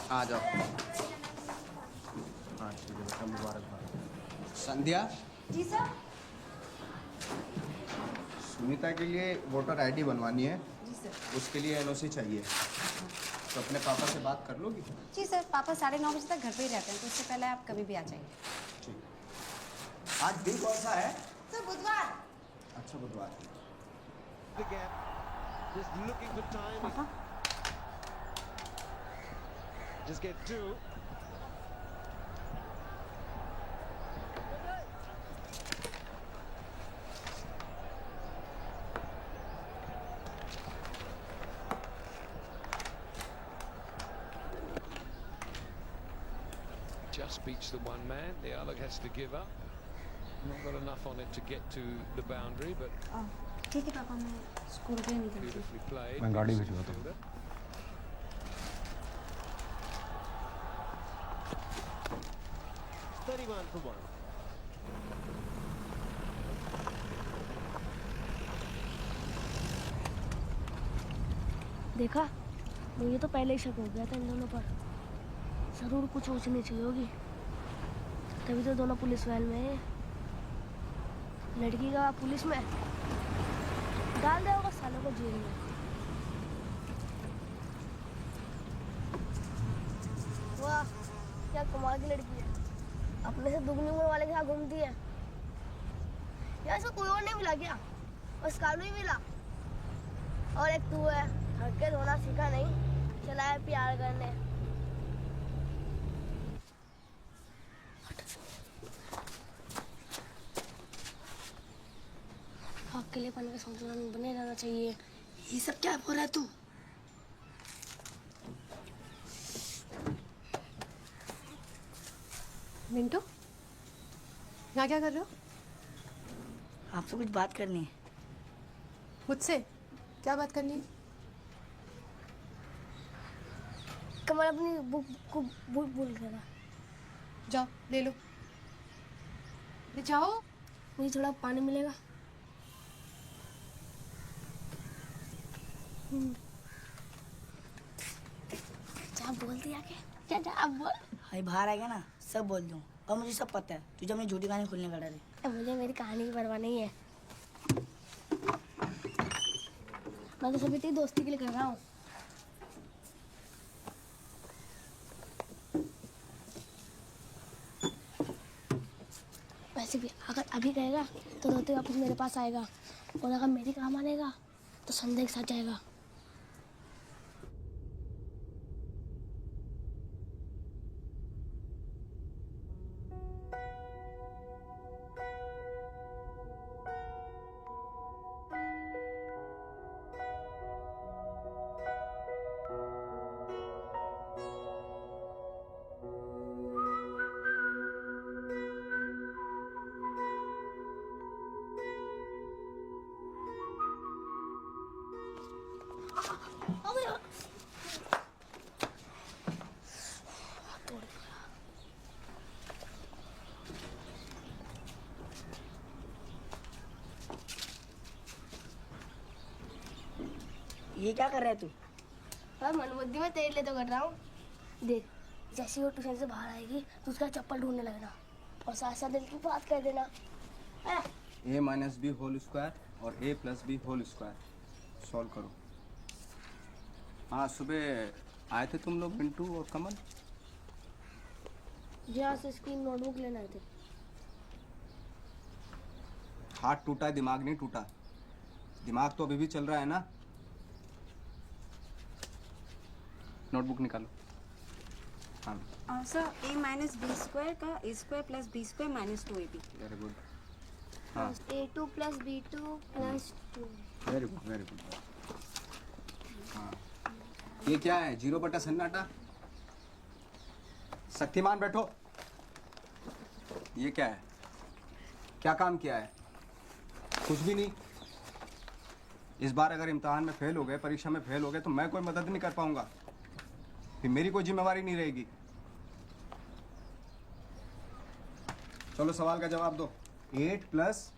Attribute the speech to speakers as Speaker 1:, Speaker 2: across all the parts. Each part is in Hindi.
Speaker 1: आ जाओ।
Speaker 2: हाँ ठीक है बेटा, मुबारकबाद।
Speaker 1: संध्या,
Speaker 3: जी सर।
Speaker 1: सुनीता के लिए वोटर आईडी बनवानी है।
Speaker 3: जी सर।
Speaker 1: उसके लिए एनओसी चाहिए, तो अपने पापा से बात कर लोगी?
Speaker 3: जी सर, पापा 9:30 बजे तक घर पे ही रहते हैं, तो उससे पहले आप कभी भी आ जाइए।
Speaker 1: ठीक। आज दिन कौन सा है?
Speaker 3: सर बुधवार।
Speaker 1: अच्छा, बुधवार।
Speaker 4: Just looking for time.
Speaker 3: पापा
Speaker 4: Just get two. Just beats the one man. The other has to give up. Not got enough on it to get to the boundary, but
Speaker 3: ठीक है पापा, मैं स्कूल के लिए निकलती हूँ।
Speaker 4: beautifully played.
Speaker 2: मैं गाड़ी
Speaker 4: Beautiful
Speaker 2: भिजवाता हूँ।
Speaker 4: fielder. 31 for one.
Speaker 5: देखा, मुझे तो पहले ही शक हो गया था इन दोनों पर। जरूर कुछ ऊंच नीच हुई होगी, तभी तो दोनों पुलिस वैन में है। लड़की का पुलिस में डाल दे होगा सालों को जेल में। वाह, क्या कमाल की लड़की है, अपने से दुगनी उम्र वाले के साथ घूमती है। यार इसको कोई और नहीं मिला क्या? बस कालू ही मिला, और एक तू है, हड़के धोना सीखा नहीं, चला है प्यार करने। अकेले पन का संतुलन बने रहना चाहिए।
Speaker 6: ये सब क्या बोल रहा है तू?
Speaker 3: मिंटू, यहाँ क्या कर रहे हो?
Speaker 6: आपसे कुछ बात करनी है।
Speaker 3: मुझसे क्या बात करनी है?
Speaker 5: कमल अपनी बुक को भूल गया।
Speaker 3: जाओ ले लो, ले जाओ।
Speaker 5: मुझे थोड़ा पानी मिलेगा? जा बोल दिया क्या? जा अब बोल।
Speaker 6: भाई बाहर आएगा ना, सब बोल दूँ। और मुझे सब पता है, तुझे अपनी झूठी कहानी खुलने का डर है।
Speaker 5: मुझे मेरी कहानी की परवाह नहीं है। मैं तो सभी तेरी दोस्ती के लिए कर रहा हूँ। वैसे भी अगर अभी कहेगा तो रोते वापस मेरे पास आएगा, और अगर मेरी काम आनेगा तो संध्या के साथ जाएगा।
Speaker 6: ये क्या कर रहा है तू?
Speaker 5: मनबुद्धि में तेरे लिए तो कर रहा हूँ। देख, जैसे वो ट्यूशन से बाहर आएगी तो उसका चप्पल ढूंढने लगना, और साथ साथ दिल की बात कर देना।
Speaker 1: a minus B whole square और a plus B whole square solve करो। हाँ, सुबह आए थे तुम लोग मिंटू और कमल।
Speaker 5: जहाँ से इसकी नोटबुक लेना थे।
Speaker 1: हाथ टूटा, दिमाग नहीं टूटा। दिमाग तो अभी भी चल रहा है ना। नोटबुक निकालो। हाँ
Speaker 3: sir, a minus B square का a square plus B square minus 2ab।
Speaker 1: Very good. हाँ
Speaker 5: A2 + B2 + 2।
Speaker 1: Very good very good. हाँ, ये क्या है? 0 बटा सन्नाटा। शक्तिमान बैठो। ये क्या है? क्या काम किया है? कुछ भी नहीं। इस बार अगर इम्तिहान में फेल हो गए, परीक्षा में फेल हो गए, तो मैं कोई मदद नहीं कर पाऊंगा, फिर मेरी कोई जिम्मेवारी नहीं रहेगी। चलो सवाल का जवाब दो। 8 प्लस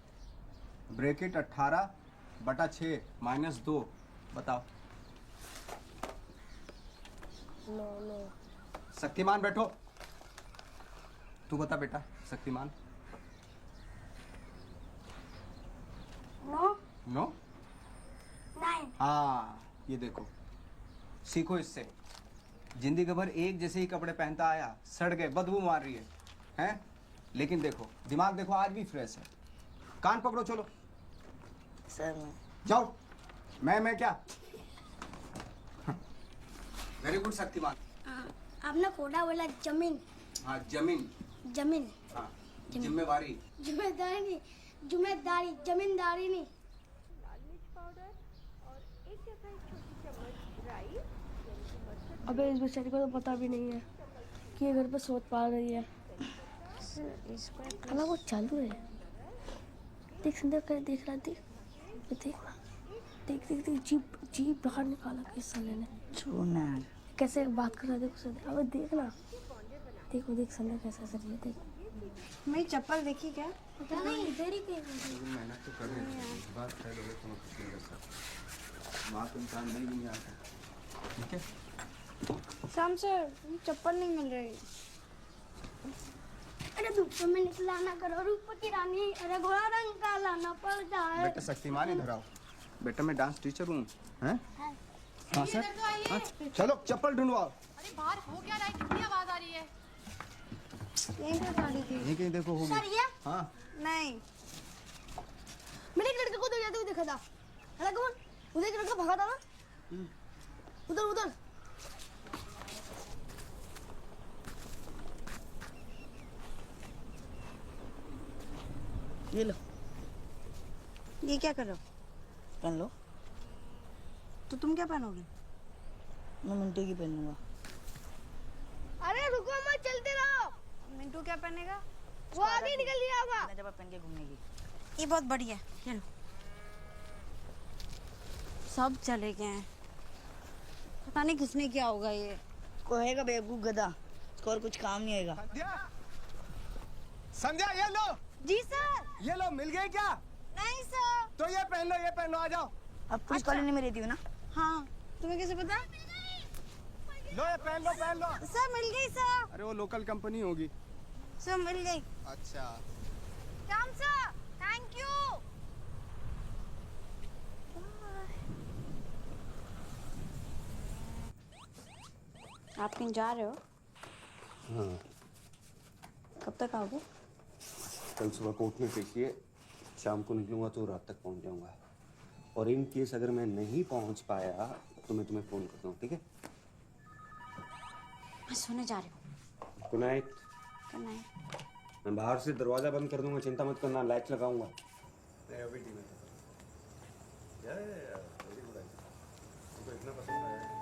Speaker 1: ब्रैकेट 18 बटा 6 माइनस 2 बताओ।
Speaker 5: 9 9
Speaker 1: शक्तिमान बैठो। तू बता बेटा, शक्तिमान।
Speaker 5: No
Speaker 1: no?
Speaker 5: नाइन।
Speaker 1: हाँ, ये देखो, सीखो इससे। जिंदगी भर एक जैसे ही कपड़े पहनता आया, सड़ गए, बदबू मार रही है, हैं? लेकिन देखो, दिमाग देखो आज भी फ्रेश है। कान पकड़ो, चलो
Speaker 6: सर मैं
Speaker 1: जाओ। मैं क्या? Very good Shaktimaan.
Speaker 5: आपने कोड़ा बोला जमीन।
Speaker 1: हाँ, जमीन।
Speaker 5: जमीन।
Speaker 1: हाँ, जिम्मेवारी।
Speaker 5: जिम्मेदारी नहीं, जिम्मेदारी, जमींदारी नहीं। अबे इस बेचारी को तो पता भी नहीं है कि ये घर पे सोच पाल रही है। अला वो चालू है। देख संदीप कर देख रहा, देख देख देख देख देख जीप जीप बाहर निकाला किस साले ने।
Speaker 6: छोड़ना यार।
Speaker 5: कैसे बात कर रहा है, देखो संदीप। अबे देख ना, देखो देख संदीप कैसे हंस रही है, देख।
Speaker 3: मेरी चप्पल देखी क्या?
Speaker 5: पता नहीं इधर ही कहीं
Speaker 1: मेहनत तो कर रही है, बात है लोगे तो कुछ नहीं कर सकते। माँ तो इंसान नहीं भी नहीं आता, ठीक है?
Speaker 3: शाम सर, चप्पल नहीं मिल रही।
Speaker 5: अरे धूप में निकला ना करो, रूप की रानी। अरे घोड़ा रंग का लाना पड़ता है।
Speaker 1: बेटा शक्तिमान इधर आओ। बेटा मैं डांस टीचर हूँ, हैं? हाँ सर। हाँ, चलो चप्पल ढूंढवाओ।
Speaker 7: अरे बाहर हो क्या रहा है? कितनी आवाज आ रही है?
Speaker 3: यहीं पे पड़ी थी।
Speaker 1: यहीं कहीं देखो होगी।
Speaker 5: सर ये
Speaker 1: हाँ,
Speaker 3: नहीं,
Speaker 5: मैंने एक लड़के को उधर जाते हुए देखा था। अरे कौन? उधर एक लड़का भागा था ना, उधर उधर।
Speaker 6: ये लो,
Speaker 3: ये क्या करो?
Speaker 6: पहन लो।
Speaker 3: तो तुम क्या पहनोगे?
Speaker 6: मैं मिंटू की पहनूंगा।
Speaker 5: अरे रुको मत, चलते रहो।
Speaker 3: मिंटू क्या पहनेगा?
Speaker 5: वो आगे निकल गया होगा।
Speaker 6: मैं जब पहन के घूमने की।
Speaker 3: ये बहुत बढ़िया है, ये लो। सब चले गए हैं, पता नहीं किसने क्या होगा ये।
Speaker 6: कोहेगा बेवकूफ गधा, इसको और कुछ काम नहीं आएगा।
Speaker 1: संध्या, संध्या ये लो।
Speaker 3: जी सर।
Speaker 1: ये लो, मिल गई क्या?
Speaker 3: नहीं सर।
Speaker 1: तो ये पहन लो, ये पहन लो, आ जाओ।
Speaker 6: अब पुलिस कॉलोनी में रहती हो ना?
Speaker 3: हाँ, तुम्हें कैसे पता?
Speaker 1: लो ये पहन लो, पहन लो।
Speaker 3: सर मिल गई सर।
Speaker 1: अरे वो लोकल कंपनी होगी।
Speaker 3: सर मिल गई।
Speaker 1: अच्छा,
Speaker 3: राम सर, थैंक यू। आप कहीं जा रहे हो?
Speaker 2: हाँ,
Speaker 3: कब तक आओगे?
Speaker 2: कल सुबह कोर्ट में पेशी है, शाम को निकलूंगा तो रात तक पहुंच जाऊंगा। और इन केस अगर मैं नहीं पहुंच पाया तो मैं तुम्हें फोन करता हूँ, ठीक है?
Speaker 3: मैं सोने जा रही हूँ।
Speaker 2: Good night.
Speaker 3: Good night.
Speaker 2: मैं बाहर से दरवाजा बंद कर दूंगा, चिंता मत करना, लाइट लगाऊंगा। इतना पसंद आया।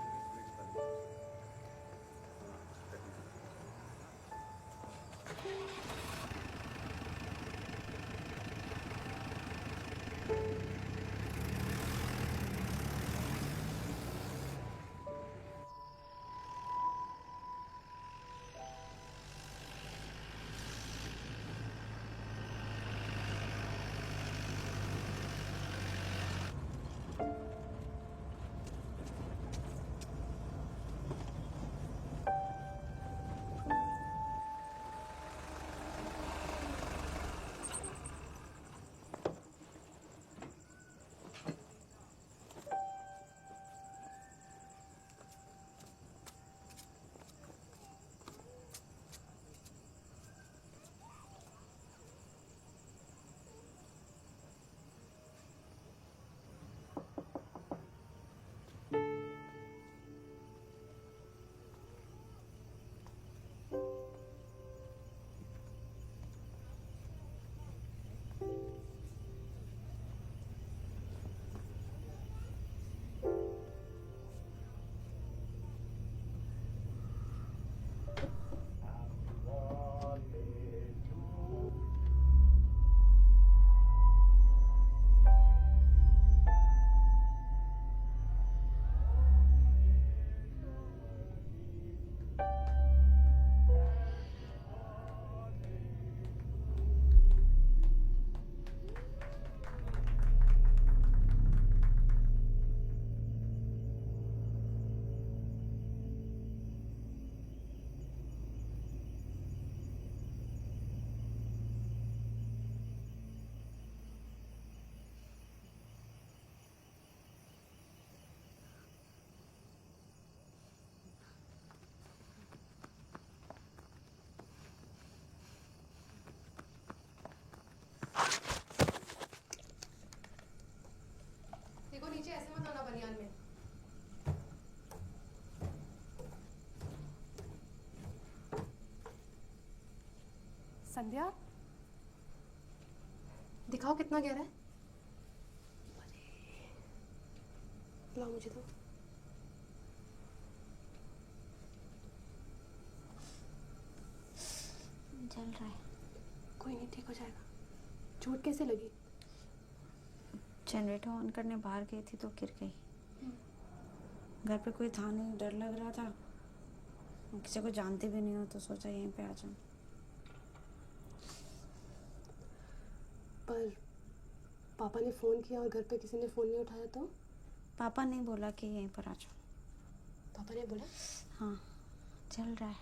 Speaker 7: संध्या, दिखाओ कितना गहरा है। लाओ मुझे तो।
Speaker 3: जल रहा है।
Speaker 7: कोई नहीं, ठीक हो जाएगा। चोट कैसे लगी?
Speaker 3: जनरेटर ऑन करने बाहर गई थी तो गिर गई। घर पे कोई था नहीं, डर लग रहा था। किसी को जानते भी नहीं हो तो सोचा यहीं पे आ जाऊं।
Speaker 7: पर पापा ने फ़ोन किया और घर पे किसी ने फ़ोन नहीं उठाया तो?
Speaker 3: पापा ने बोला कि यहीं पर आ जाओ।
Speaker 7: पापा ने बोला?
Speaker 3: हाँ, चल रहा है।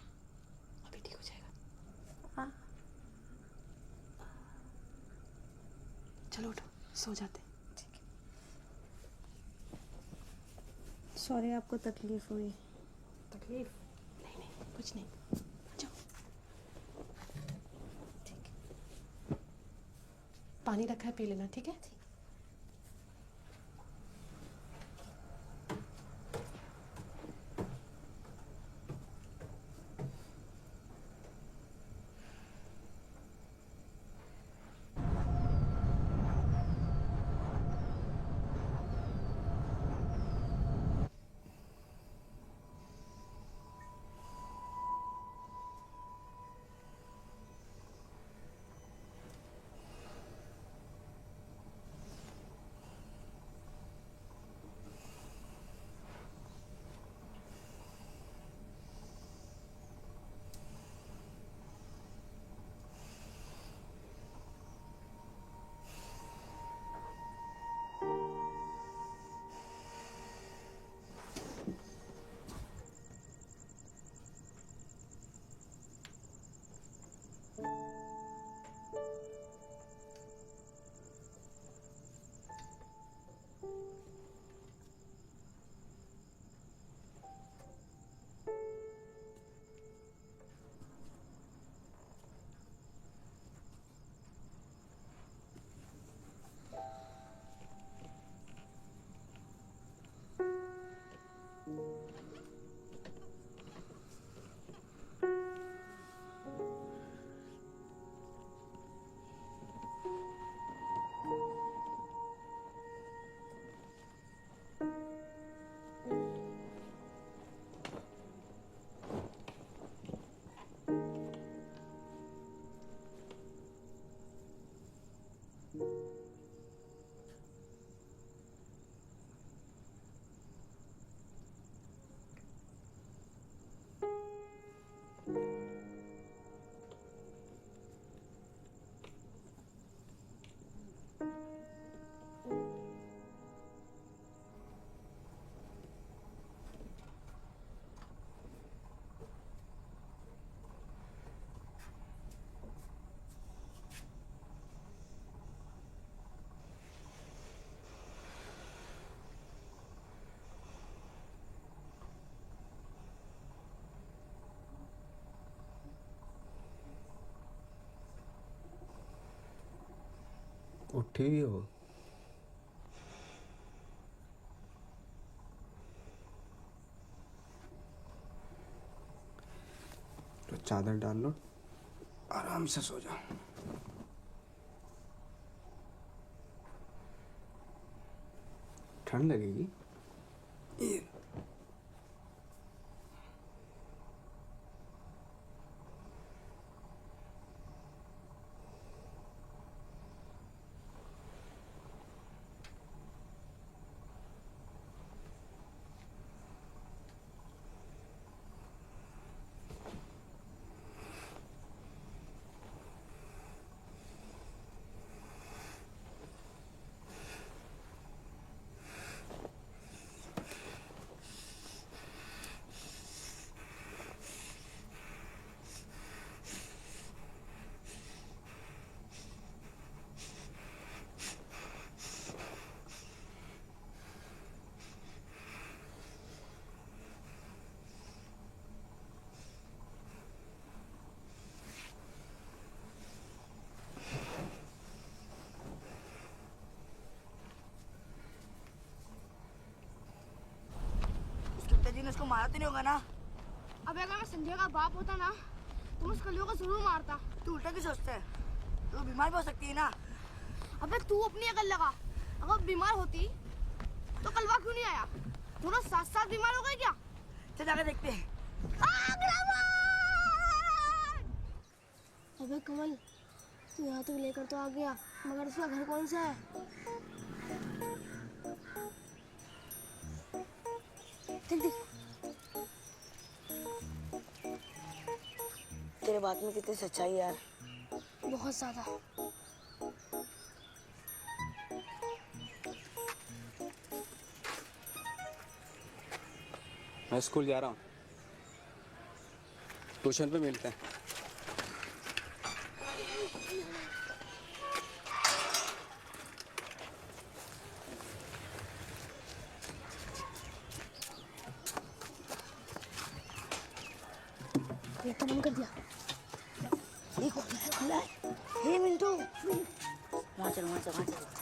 Speaker 7: अभी ठीक हो जाएगा।
Speaker 3: हाँ।
Speaker 7: चलो उठो, सो जाते।
Speaker 3: ठीक है। सॉरी आपको तकलीफ हुई।
Speaker 7: तकलीफ? नहीं नहीं, कुछ नहीं। आ जाओ।
Speaker 3: ठीक है।
Speaker 7: पानी रखा है, पी लेना, ठीक है?
Speaker 1: उठी ही हो? तो चादर डाल लो, आराम से सो जाओ। ठंड लगेगी। ये
Speaker 6: उसके पिताजी ने उसको मारा तो नहीं होगा ना?
Speaker 5: अब अगर मैं संध्या का बाप होता ना तुम उस कलियों को जरूर मारता।
Speaker 6: तू उल्टा क्यों सोचता है? तू बीमार भी हो सकती है ना।
Speaker 5: अबे तू अपनी अकल लगा। अगर बीमार होती तो कलवा क्यों नहीं आया? दोनों साथ साथ बीमार हो गए क्या?
Speaker 6: चल जाकर देखते हैं।
Speaker 5: अबे कमल, तू यहाँ तक लेकर तो आ गया, मगर उसका घर कौन सा है? जल्दी।
Speaker 6: तेरे बात में कितनी सच्चाई है यार।
Speaker 5: बहुत ज्यादा।
Speaker 1: मैं स्कूल जा रहा हूँ, ट्यूशन पे मिलते हैं।
Speaker 5: ये तो बंद कर दिया।
Speaker 6: ये खुला है। हे मिंटू, वहाँ चल, वहाँ चल, वहाँ चल।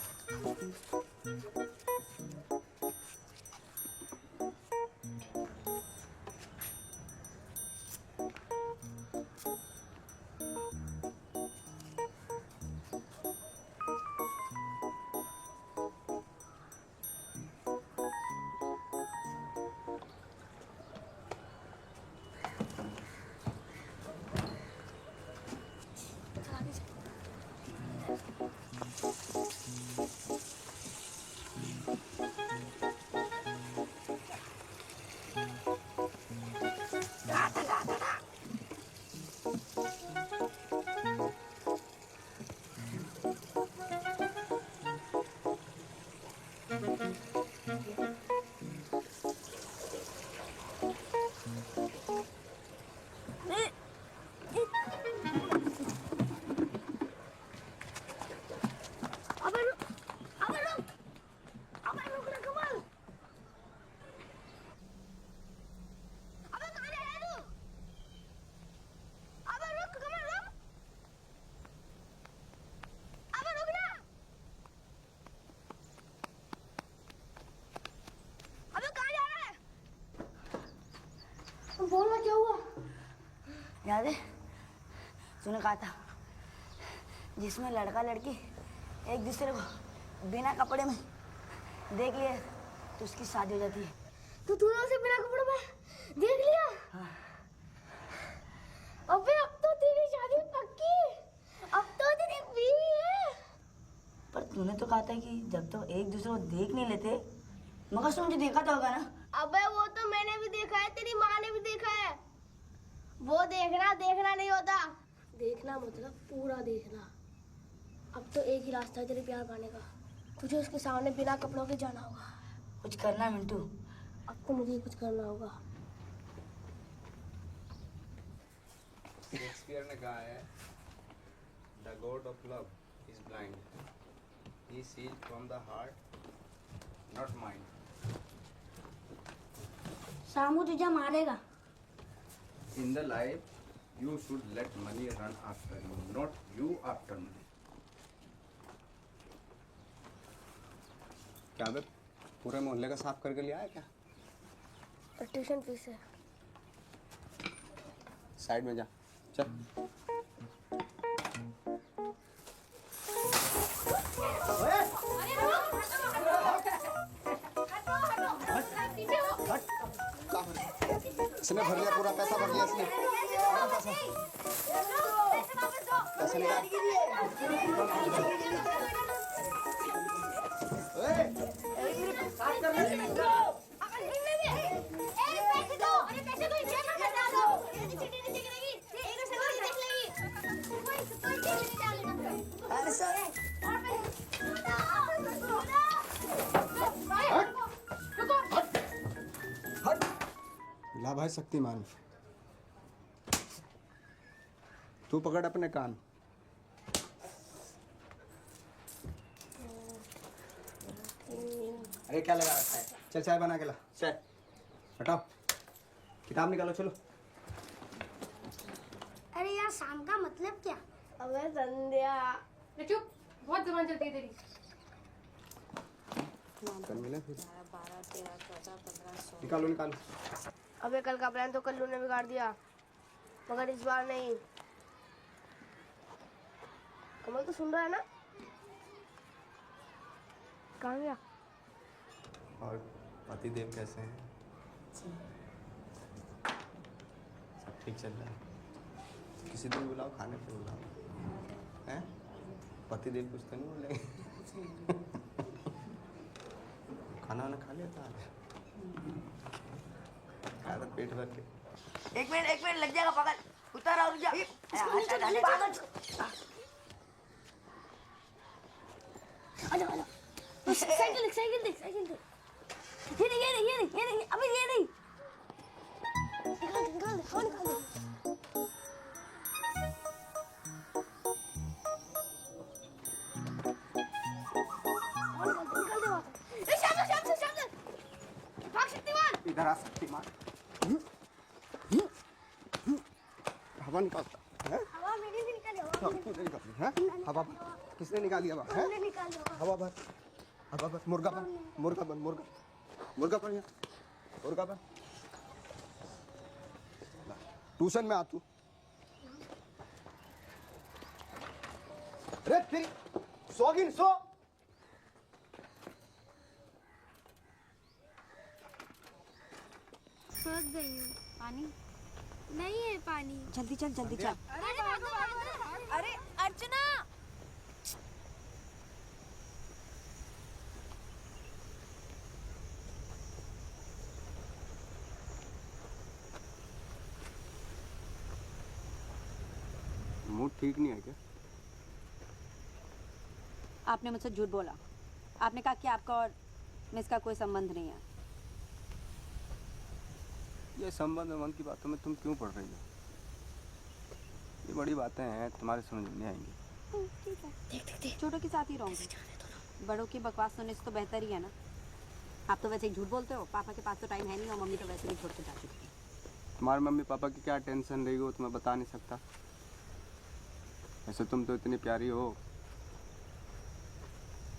Speaker 5: बोल ना क्या हुआ?
Speaker 6: याद है तूने कहा था जिसमें लड़का लड़की एक दूसरे को बिना कपड़े में देख लिए तो उसकी शादी हो जाती है।
Speaker 5: तो तूने उसे बिना कपड़ों में देख लिया?
Speaker 6: हाँ।
Speaker 5: अबे अब तो तेरी शादी पक्की, अब तो तेरी बीवी है।
Speaker 6: पर तूने तो कहा था कि जब तो एक दूसरे को देख नहीं लेते, मगर उसने मुझे देखा तो होगा ना।
Speaker 5: अबे वो तो मैंने भी देखा है, तेरी माँ ने भी देखा है। वो देखना देखना नहीं होता, देखना मतलब पूरा देखना। अब तो एक ही रास्ता है तेरे प्यार पाने का, तुझे उसके सामने बिना कपड़ों के जाना होगा।
Speaker 6: कुछ करना मिंटू।
Speaker 5: अब तो मुझे ही कुछ करना होगा।
Speaker 1: शेक्सपियर ने कहा है, the god of love is blind, he sees from the heart not mind.
Speaker 5: Samu तुझे मारेगा।
Speaker 1: In the life, you should let money run after you, not you after money. क्या बे, पूरे मोहल्ले का साफ करके लिया है क्या?
Speaker 5: ट्यूशन फीस है।
Speaker 1: साइड में जा, चल। इसने भर लिया, पूरा पैसा भर लिया इसने। पैसा निकाल। ला भाई शक्तिमान, तू पकड़ अपने कान। अरे क्या लगा रखा है? चल चाय बना के ला। चाय हटाओ, किताब निकालो, चलो।
Speaker 5: अरे यार शाम का मतलब क्या? अबे संध्या।
Speaker 7: चुप, बहुत जबान चलती है तेरी।
Speaker 1: कल मिले फिर।
Speaker 3: 12, 13, 14, 15, 16।
Speaker 1: निकालो निकालो।
Speaker 5: अबे कल का प्लान तो कल्लू ने बिगाड़ दिया। मगर इस बार नहीं। कमल तो सुन रहा है ना? कहाँ गया?
Speaker 1: और पतिदेव कैसे हैं? सब ठीक चल रहा है? किसी दिन बुलाओ, खाने पे बुलाओ। हैं? पतिदेव कुछ तो नहीं बोलेंगे? खाना वाना खा लिया था आज? खाया था पेट भर के?
Speaker 6: एक मिनट लग जाएगा पागल। उतार और जा।
Speaker 5: साइकिल देख, साइकिल देख, साइकिल देख। ये नहीं, अबे ये नहीं। निकाल दे, निकाल दे, हाँ निकाल दे। निकाल दे वहाँ से। ए, शांत। भाग शक्तिमान।
Speaker 1: इधर आ शक्तिमान। हवा निकालता है?
Speaker 5: हवा मेरी भी निकाली, हवा मेरी भी
Speaker 1: निकाली है? हवा किसने निकाली हवा? है?
Speaker 5: हमने निकाली हवा।
Speaker 1: हवा भर, हवा भर। मुर्गा बन, मुर्गा बन, मुर्गा बन यहाँ। मुर्गा बन। ट्यूशन में आ तू। अरे तेरी सोगिन सो।
Speaker 5: फंस गई हूँ।
Speaker 3: पानी
Speaker 5: नहीं है पानी।
Speaker 3: जल्दी चल।
Speaker 5: अरे भागो।
Speaker 3: अरे अर्चना,
Speaker 1: मूड ठीक नहीं है क्या?
Speaker 3: आपने मुझसे झूठ बोला। आपने कहा कि आपका और मिस का कोई संबंध नहीं है।
Speaker 1: ये संबंध की बातों में तुम क्यों पढ़ रही हो? ये बड़ी बातें हैं, तुम्हारे समझ में नहीं आएंगी।
Speaker 5: देख।
Speaker 3: छोटों के साथ ही रहूंगी। बड़ों की बकवास सुनने से तो बेहतर ही है ना। आप तो वैसे ही झूठ बोलते हो। पापा के पास तो टाइम है नहीं और मम्मी तो वैसे भी छोड़ के जा चुकी है।
Speaker 1: तुम्हारे मम्मी पापा की क्या टेंशन रही हो तो मैं बता नहीं सकता। वैसे तुम तो इतनी प्यारी हो,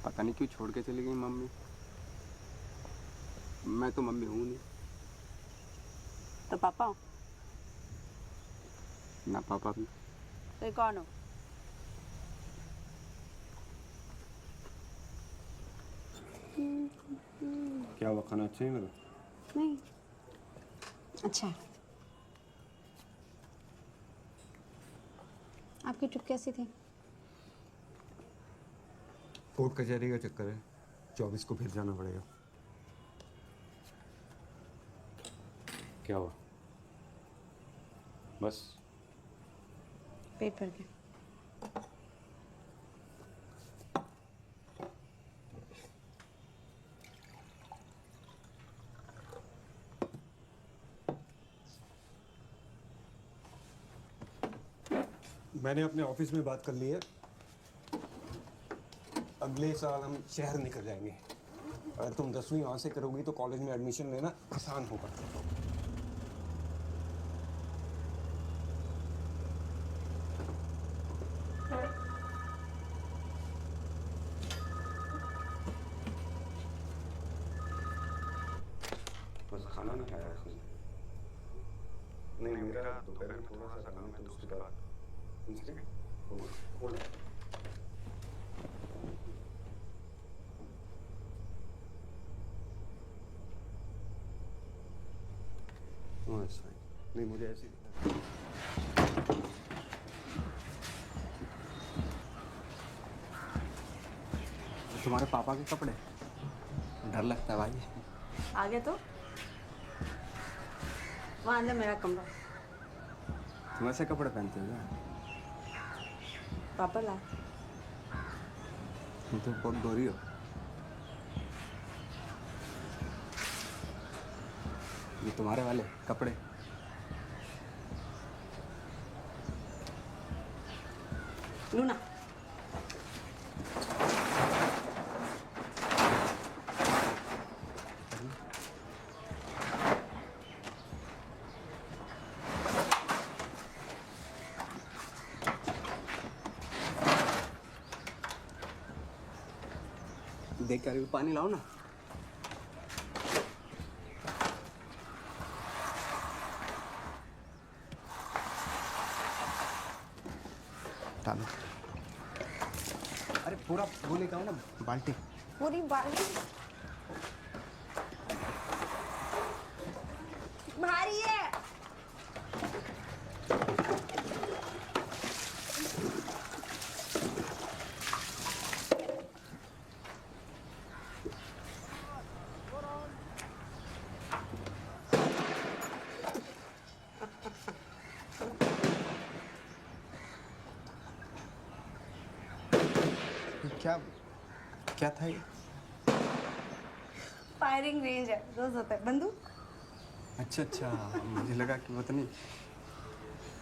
Speaker 1: पता नहीं क्यों छोड़ के चली गई मम्मी। मैं तो मम्मी हूँ नहीं।
Speaker 3: तो पापा हो?
Speaker 1: ना पापा भी।
Speaker 3: तो ये कौन हो?
Speaker 2: क्या हुआ, खाना अच्छा नहीं लगा?
Speaker 3: नहीं। अच्छा, आपकी ट्रिप कैसी थी?
Speaker 2: कोर्ट कचहरी का चक्कर है, 24 को फिर जाना पड़ेगा। क्या हुआ? बस
Speaker 3: पेट भर के।
Speaker 2: मैंने अपने ऑफिस में बात कर ली है। अगले साल हम शहर निकल जाएंगे। अगर तुम 10वीं वहाँ से करोगी तो कॉलेज में एडमिशन लेना आसान होगा। बस खाना नहीं खाया उसने। नहीं, मेरा दोपहर में थोड़ा सा काम है तो उसके बाद नहीं, मुझे ऐसी
Speaker 1: तुम्हारे पापा के कपड़े डर लगता है भाई।
Speaker 3: आगे तो वहाँ अंदर मेरा कमरा।
Speaker 1: तुम ऐसे कपड़े पहनते हो क्या?
Speaker 3: पापा ला।
Speaker 1: तुम तो बहुत गोरी हो। ये तुम्हारे वाले कपड़े
Speaker 3: लूना।
Speaker 1: देख कर पानी लाओ ना। डालो। अरे पूरा वो लेकर आओ ना बाल्टी।
Speaker 3: पूरी बाल्टी भारी है।
Speaker 1: क्या क्या था ये?
Speaker 3: फायरिंग रेंज है, रोज होता है बंदूक।
Speaker 1: अच्छा अच्छा, मुझे लगा कि पता नहीं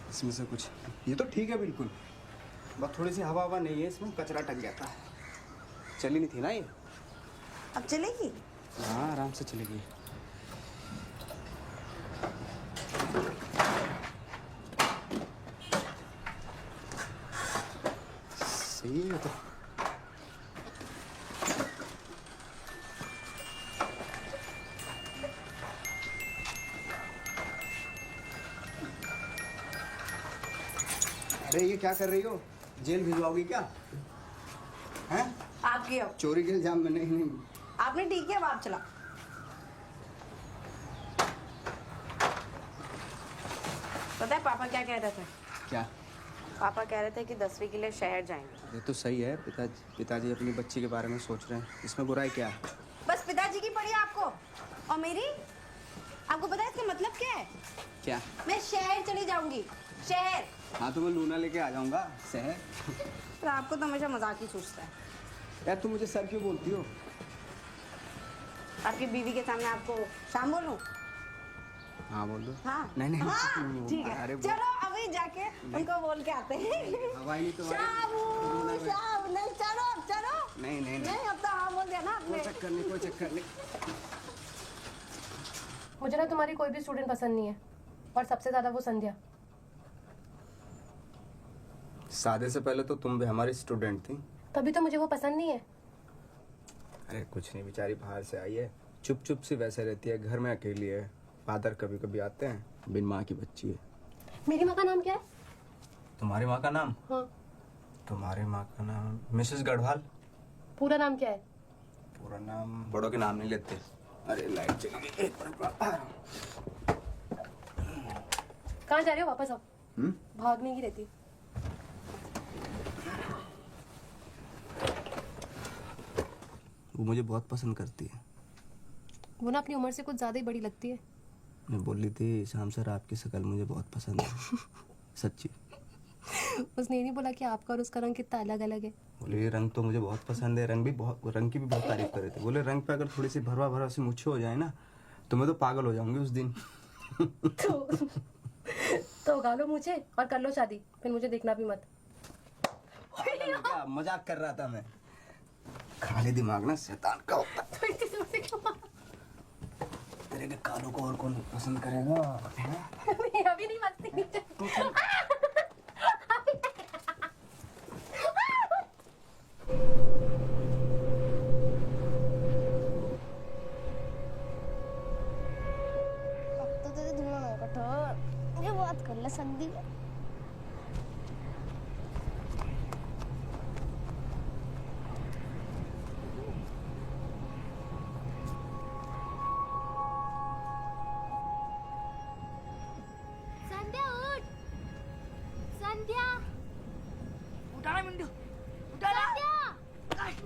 Speaker 1: इसमें से कुछ। ये तो ठीक है बिल्कुल, बस थोड़ी सी हवा हवा नहीं है इसमें, कचरा टक गया था। चली नहीं थी ना ये।
Speaker 3: अब चलेगी?
Speaker 1: हाँ आराम से चलेगी। सही है तो। अरे ये क्या कर रही हो? जेल भिजवाओगी क्या? हैं?
Speaker 3: आपकी अब
Speaker 1: चोरी के इल्जाम में? नहीं नहीं।
Speaker 3: आपने ठीक है, अब आप चला। पता है पापा क्या कह रहे थे?
Speaker 1: क्या?
Speaker 3: पापा कह रहे थे कि 10वीं के लिए शहर जाएंगे।
Speaker 1: ये तो सही है, पिताजी अपनी बच्ची के बारे में सोच रहे हैं, इसमें बुराई क्या है?
Speaker 3: बस पिताजी की पड़ी आपको और मेरी। आपको पता है इसका मतलब क्या है?
Speaker 1: क्या?
Speaker 3: मैं शहर चली जाऊंगी, शहर।
Speaker 1: हाँ तो मैं लूना लेके आ जाऊंगा शहर।
Speaker 3: पर आपको तो हमेशा मजाक ही सूझता है।
Speaker 1: यार तुम मुझे सर क्यों बोलती हो?
Speaker 3: आपकी बीवी के सामने आपको शाम बोलूं?
Speaker 1: हाँ बोल दो।
Speaker 3: हाँ
Speaker 1: नहीं नहीं
Speaker 3: हाँ, ठीक है।
Speaker 1: अरे
Speaker 3: चलो अभी जाके उनको बोल के आते हैं।
Speaker 1: हवा ही नहीं तुम्हारी।
Speaker 3: शामू, शाम नहीं, चलो चलो।
Speaker 1: नहीं नहीं नहीं,
Speaker 3: नहीं अब तो हाँ बोल दिया ना
Speaker 1: कोई
Speaker 3: आपने।
Speaker 1: चक्कर नहीं, कोई चक्कर नहीं।
Speaker 7: मुझे ना तुम्हारी कोई भी स्टूडेंट पसंद नहीं है, और सबसे ज्यादा वो संध्या।
Speaker 1: शादी से पहले तो तुम भी हमारी स्टूडेंट थी।
Speaker 7: तभी तो मुझे वो पसंद नहीं है।
Speaker 1: अरे कुछ नहीं, बेचारी बाहर से आई है, चुप चुप सी वैसे रहती है, घर में अकेली है। फादर कभी कभी आते हैं, बिन माँ की बच्ची है।
Speaker 7: मेरी माँ का नाम क्या है?
Speaker 1: तुम्हारी माँ का नाम?
Speaker 7: हाँ।
Speaker 1: तुम्हारी माँ का नाम मिसेस गढ़वाल।
Speaker 7: पूरा नाम क्या है?
Speaker 1: पूरा नाम बड़ों के नाम नहीं लेते। अरे लाइट चली गई, एक मिनट।
Speaker 7: कहाँ जा रहे हो? वापस आओ। भागने की रहती।
Speaker 1: वो मुझे बहुत पसंद करती है।
Speaker 7: वो ना अपनी उम्र से कुछ ज्यादा ही बड़ी लगती है।
Speaker 1: मैं बोली थी शाम सर आपकी शक्ल मुझे बहुत पसंद है। सच्ची।
Speaker 7: उसने ये नहीं बोला कि आपका और उसका रंग कितना अलग अलग है?
Speaker 1: बोले ये रंग तो मुझे बहुत पसंद है, रंग की भी बहुत तारीफ कर रहे थे। बोले रंग पे अगर थोड़ी सी भरवा भरवा सी मुच्छे हो जाए ना तो मैं तो पागल हो जाऊंगी उस दिन।
Speaker 7: तो उगा लो मुझे और कर लो शादी, फिर मुझे देखना भी मत।
Speaker 1: क्या मजाक कर रहा था मैं। खाली दिमाग ना शैतान का होता है। तेरे के कानों को और कौन पसंद करेगा?
Speaker 7: नहीं, अभी नहीं मस्ती।
Speaker 5: अब तो तेरे धुआं है कठोर, ये बात कर ले संदीप।
Speaker 8: संध्या उठ, संध्या
Speaker 6: उठाना मिंटू, उठाना।
Speaker 8: संध्या,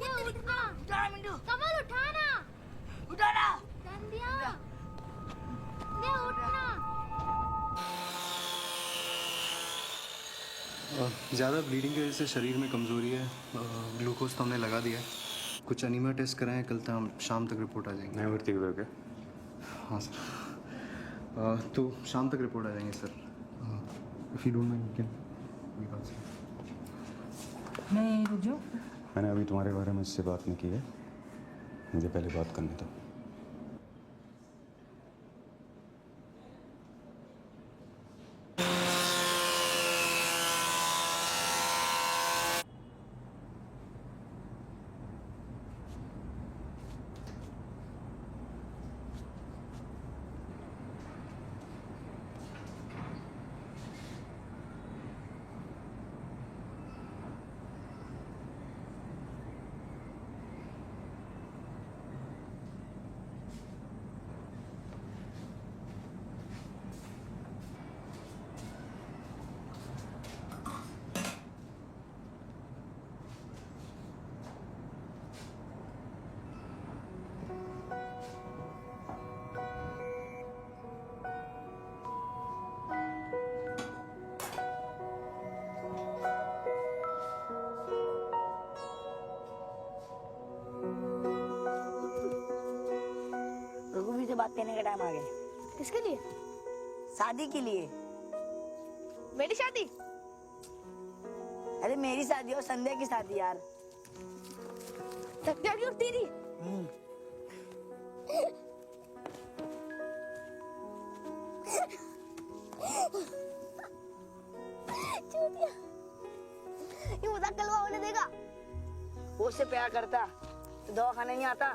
Speaker 8: ये उठना।
Speaker 6: उठाना मिंटू,
Speaker 8: कमल उठाना।
Speaker 6: उठाना।
Speaker 8: संध्या, ये उठना।
Speaker 9: ज़्यादा ब्लीडिंग की वजह से शरीर में कमज़ोरी है। ग्लूकोज तो हमने लगा दिया है, कुछ अनीमिया टेस्ट कराएं, कल तक शाम तक रिपोर्ट आ जाएंगे।
Speaker 2: मैं भर्ती हुआ क्या?
Speaker 9: हाँ सर, तो शाम तक रिपोर्ट आ जाएंगे sir. If you don't mind can ये बात सर।
Speaker 6: नहीं रुक जाओ।
Speaker 2: मैंने अभी तुम्हारे बारे में इससे बात नहीं की है, मुझे पहले बात करने दो।
Speaker 6: बात कहने का टाइम आ गया।
Speaker 5: किसके लिए?
Speaker 6: शादी के लिए।
Speaker 5: मेरी शादी?
Speaker 6: अरे मेरी शादी और संध्या की शादी यार।
Speaker 5: संध्या की और तेरी? चूतिया। ये मजाक कलवा होने देगा?
Speaker 6: वो उससे प्यार करता तो दवाखाना नहीं आता।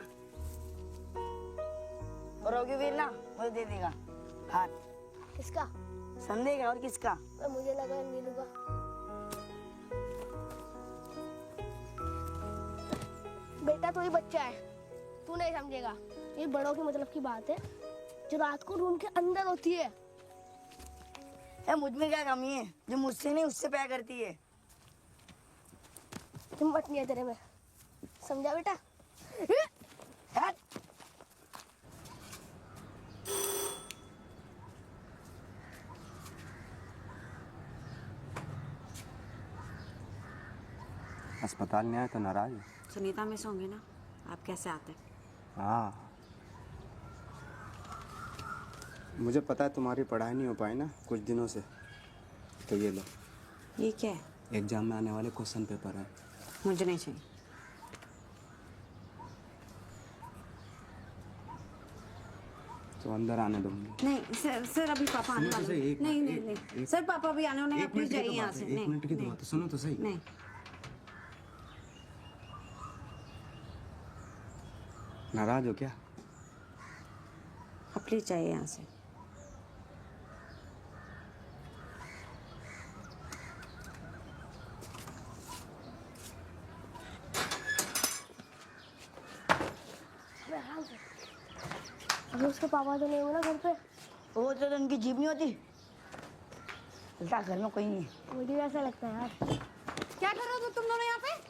Speaker 6: और रघुवीर ना मुझे दे देगा हाथ।
Speaker 5: किसका?
Speaker 6: संध्या का। और किसका?
Speaker 5: मुझे लगा नीलू का। बेटा तो ही बच्चा है, तू नहीं समझेगा। ये बड़ों के मतलब की बात है जो रात को रूम के अंदर होती है।
Speaker 6: मुझ में क्या कमी है जो मुझसे नहीं उससे प्यार करती है?
Speaker 5: हिम्मत नहीं है तेरे में, समझा बेटा?
Speaker 6: हट।
Speaker 1: अस्पताल में आए तो नाराज है?
Speaker 3: सुनीता मिस होंगे ना, आप कैसे आते?
Speaker 1: हाँ, मुझे पता है तुम्हारी पढ़ाई नहीं हो पाई ना कुछ दिनों से, तो ये लो।
Speaker 3: ये क्या है?
Speaker 1: एग्जाम में आने वाले क्वेश्चन पेपर है।
Speaker 3: मुझे नहीं चाहिए।
Speaker 1: तो अंदर आने दो मुझे।
Speaker 3: नहीं सर, सर अभी पापा आने वाले हैं। नहीं नहीं नहीं सर, पापा भी आने वाले हैं, आप प्लीज जाइए यहाँ से।
Speaker 1: एक मिनट की तो बात है, सुनो तो सही।
Speaker 3: नहीं,
Speaker 1: नाराज हो क्या?
Speaker 3: आप प्लीज जाइए यहाँ से।
Speaker 5: अगर उसके पापा तो नहीं होंगे ना घर पे?
Speaker 6: वो तो उनकी जीभ नहीं होती। चलता घर में कोई नहीं है।
Speaker 5: मुझे ऐसा लगता है यार।
Speaker 3: क्या कर रहे हो तुम दोनों यहाँ पे?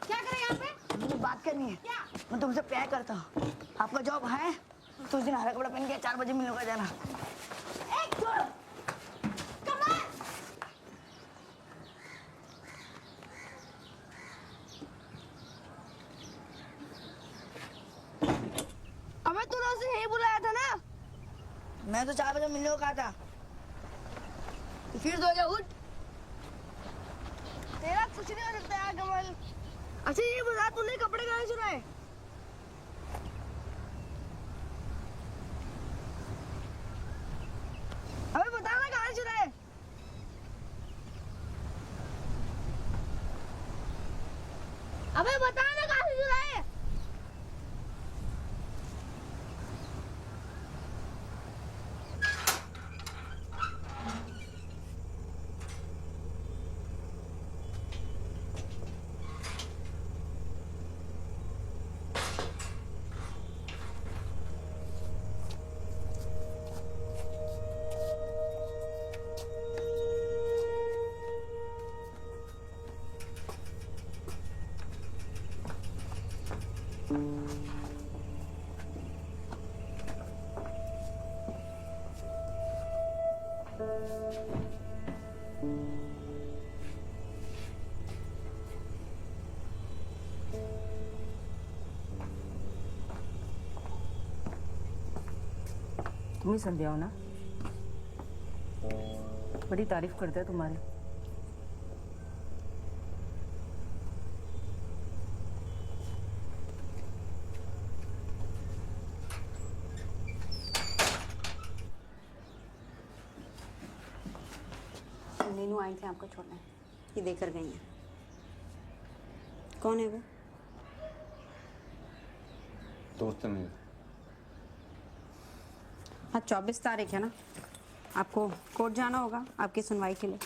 Speaker 3: क्या कर रहे हैं यहाँ पे?
Speaker 6: मुझे बात करनी है।
Speaker 3: क्या?
Speaker 6: मैं तुमसे प्यार करता हूँ। आपका जॉब है तो उस दिन हरा कपड़ा पहन के 4 बजे मिलने का जाना।
Speaker 5: अबे तूने उसे यही बुलाया था ना?
Speaker 6: मैं तो 4 बजे मिलने को कहा था।
Speaker 5: फिर सो जा, उठ। तेरा कुछ नहीं हो सकता यार कमल। अच्छा ये बता, तूने कपड़े कहाँ से चुराए? अबे बता ना कहाँ से चुराए? अबे बता ना कहाँ से चुराए?
Speaker 6: तुम ही संध्या हो ना? बड़ी तारीफ करते हैं तुम्हारी।
Speaker 3: नीनू आई थी आपको छोड़ने, ये देकर गई हैं। कौन है वो?
Speaker 1: दोस्त है मेरा।
Speaker 3: आज 24 तारीख है ना, आपको कोर्ट जाना होगा आपकी सुनवाई के लिए।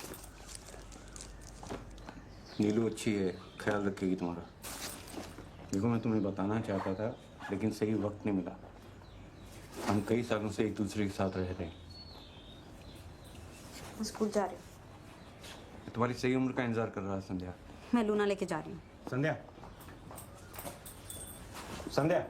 Speaker 2: नीलू अच्छी है, ख्याल रखेगी तुम्हारा। देखो मैं तुम्हें बताना चाहता था लेकिन सही वक्त नहीं मिला। हम कई सालों से एक दूसरे के साथ रह रहे हैं।
Speaker 3: मैं स्कूल जा रही हूँ।
Speaker 2: तुम्हारी सही उम्र का इंतजार कर रहा है संध्या।
Speaker 3: मैं लूना लेके जा रही हूँ।
Speaker 2: संध्या, संध्या।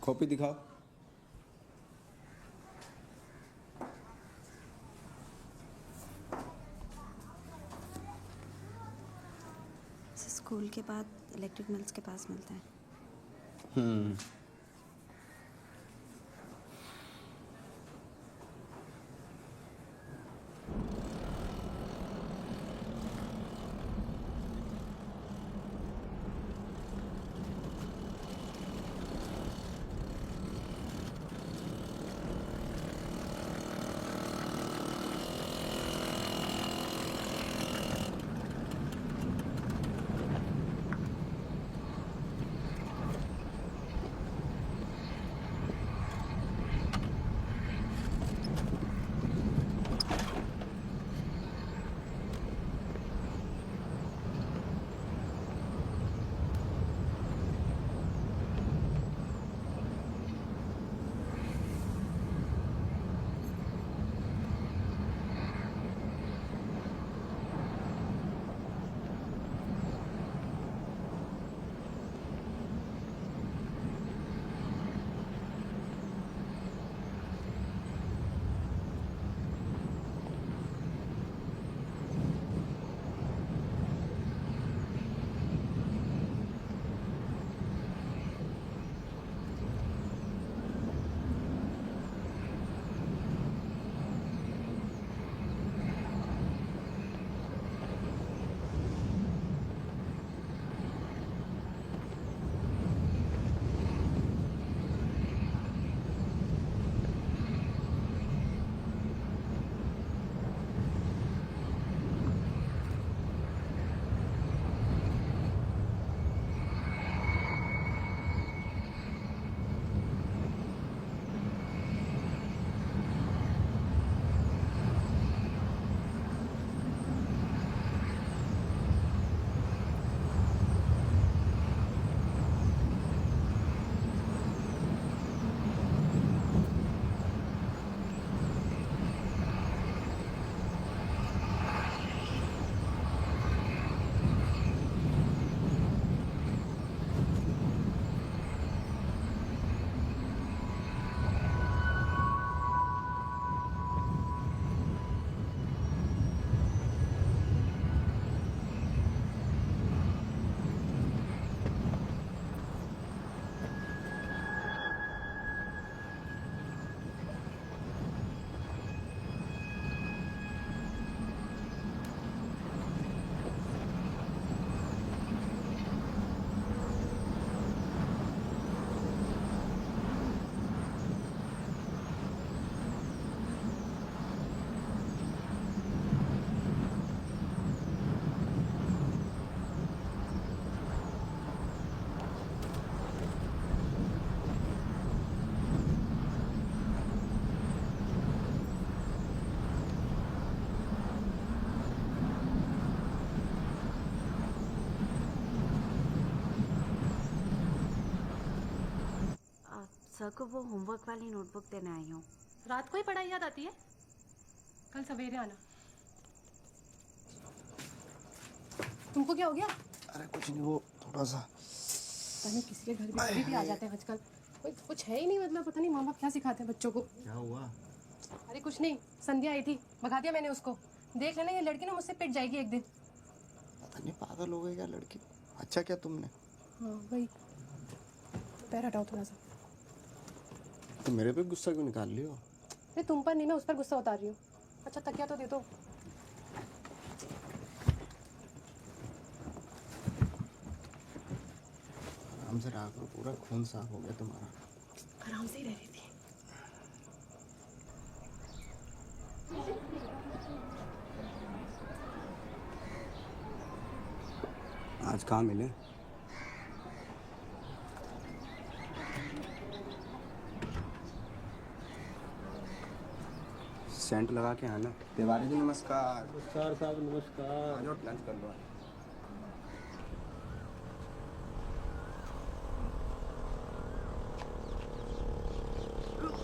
Speaker 1: कॉपी दिखाओ।
Speaker 3: स्कूल के बाद इलेक्ट्रिक मिल्स के पास मिलता है। सर को वो होमवर्क वाली नोटबुक देने आई हूँ।
Speaker 7: रात को ही पढ़ाई याद आती है? कल सवेरे आना। तुमको क्या हो गया?
Speaker 9: अरे कुछ नहीं, वो थोड़ा सा
Speaker 7: पता नहीं किसी के घर में कभी भी आ जाते हैं आजकल। कोई कुछ है ही नहीं, मतलब पता नहीं माँ बाप क्या सिखाते हैं बच्चों को।
Speaker 9: क्या हुआ?
Speaker 7: अरे कुछ नहीं, संध्या आई थी, भगा दिया मैंने उसको। देख लेना ये लड़की ना मुझसे पिट जाएगी एक दिन।
Speaker 9: पता नहीं पागल हो गई क्या लड़की। अच्छा क्या तुमने?
Speaker 7: हाँ वही, पैर हटाओ थोड़ा सा।
Speaker 9: तो मेरे पे गुस्सा क्यों निकाल लियो?
Speaker 7: अरे तुम पर नहीं, मैं उस पर गुस्सा उतार रही हूँ। अच्छा तकिया तो दे दो।
Speaker 9: आराम से रहा करो, पूरा खून साफ हो गया तुम्हारा।
Speaker 7: आराम से ही रह रही थी।
Speaker 1: आज कहाँ मिले? सेंट लगा के आना। तिवारी जी नमस्कार।
Speaker 2: नमस्कार साहब, नमस्कार।
Speaker 1: आ जाओ, लंच कर लो।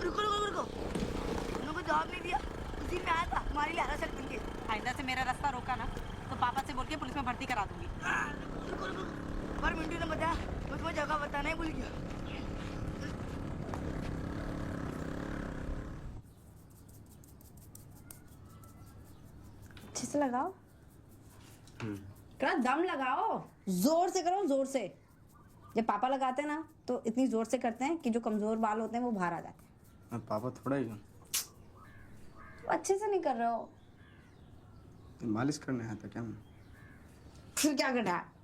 Speaker 6: रुको। उन्होंने जवाब नहीं दिया, उसी में आया था तुम्हारी लिहाजा सर बन के।
Speaker 10: आइंदा से मेरा रास्ता रोका ना तो पापा से बोल के पुलिस में भर्ती करा दूंगी।
Speaker 6: रुको। पर मिंटू ने बताया, मैं तुम्हें जगह बताना ही भूल गया।
Speaker 3: अच्छे से लगाओ। करो, दम लगाओ, जोर से करो, जोर से। जब पापा लगाते हैं ना तो इतनी जोर से करते हैं कि जो कमजोर बाल होते हैं वो बाहर आ जाते हैं।
Speaker 1: पापा थोड़ा ही
Speaker 3: तो अच्छे से नहीं कर रहे हो।
Speaker 1: मालिश करने आया था क्या मैं?
Speaker 3: फिर क्या करना है?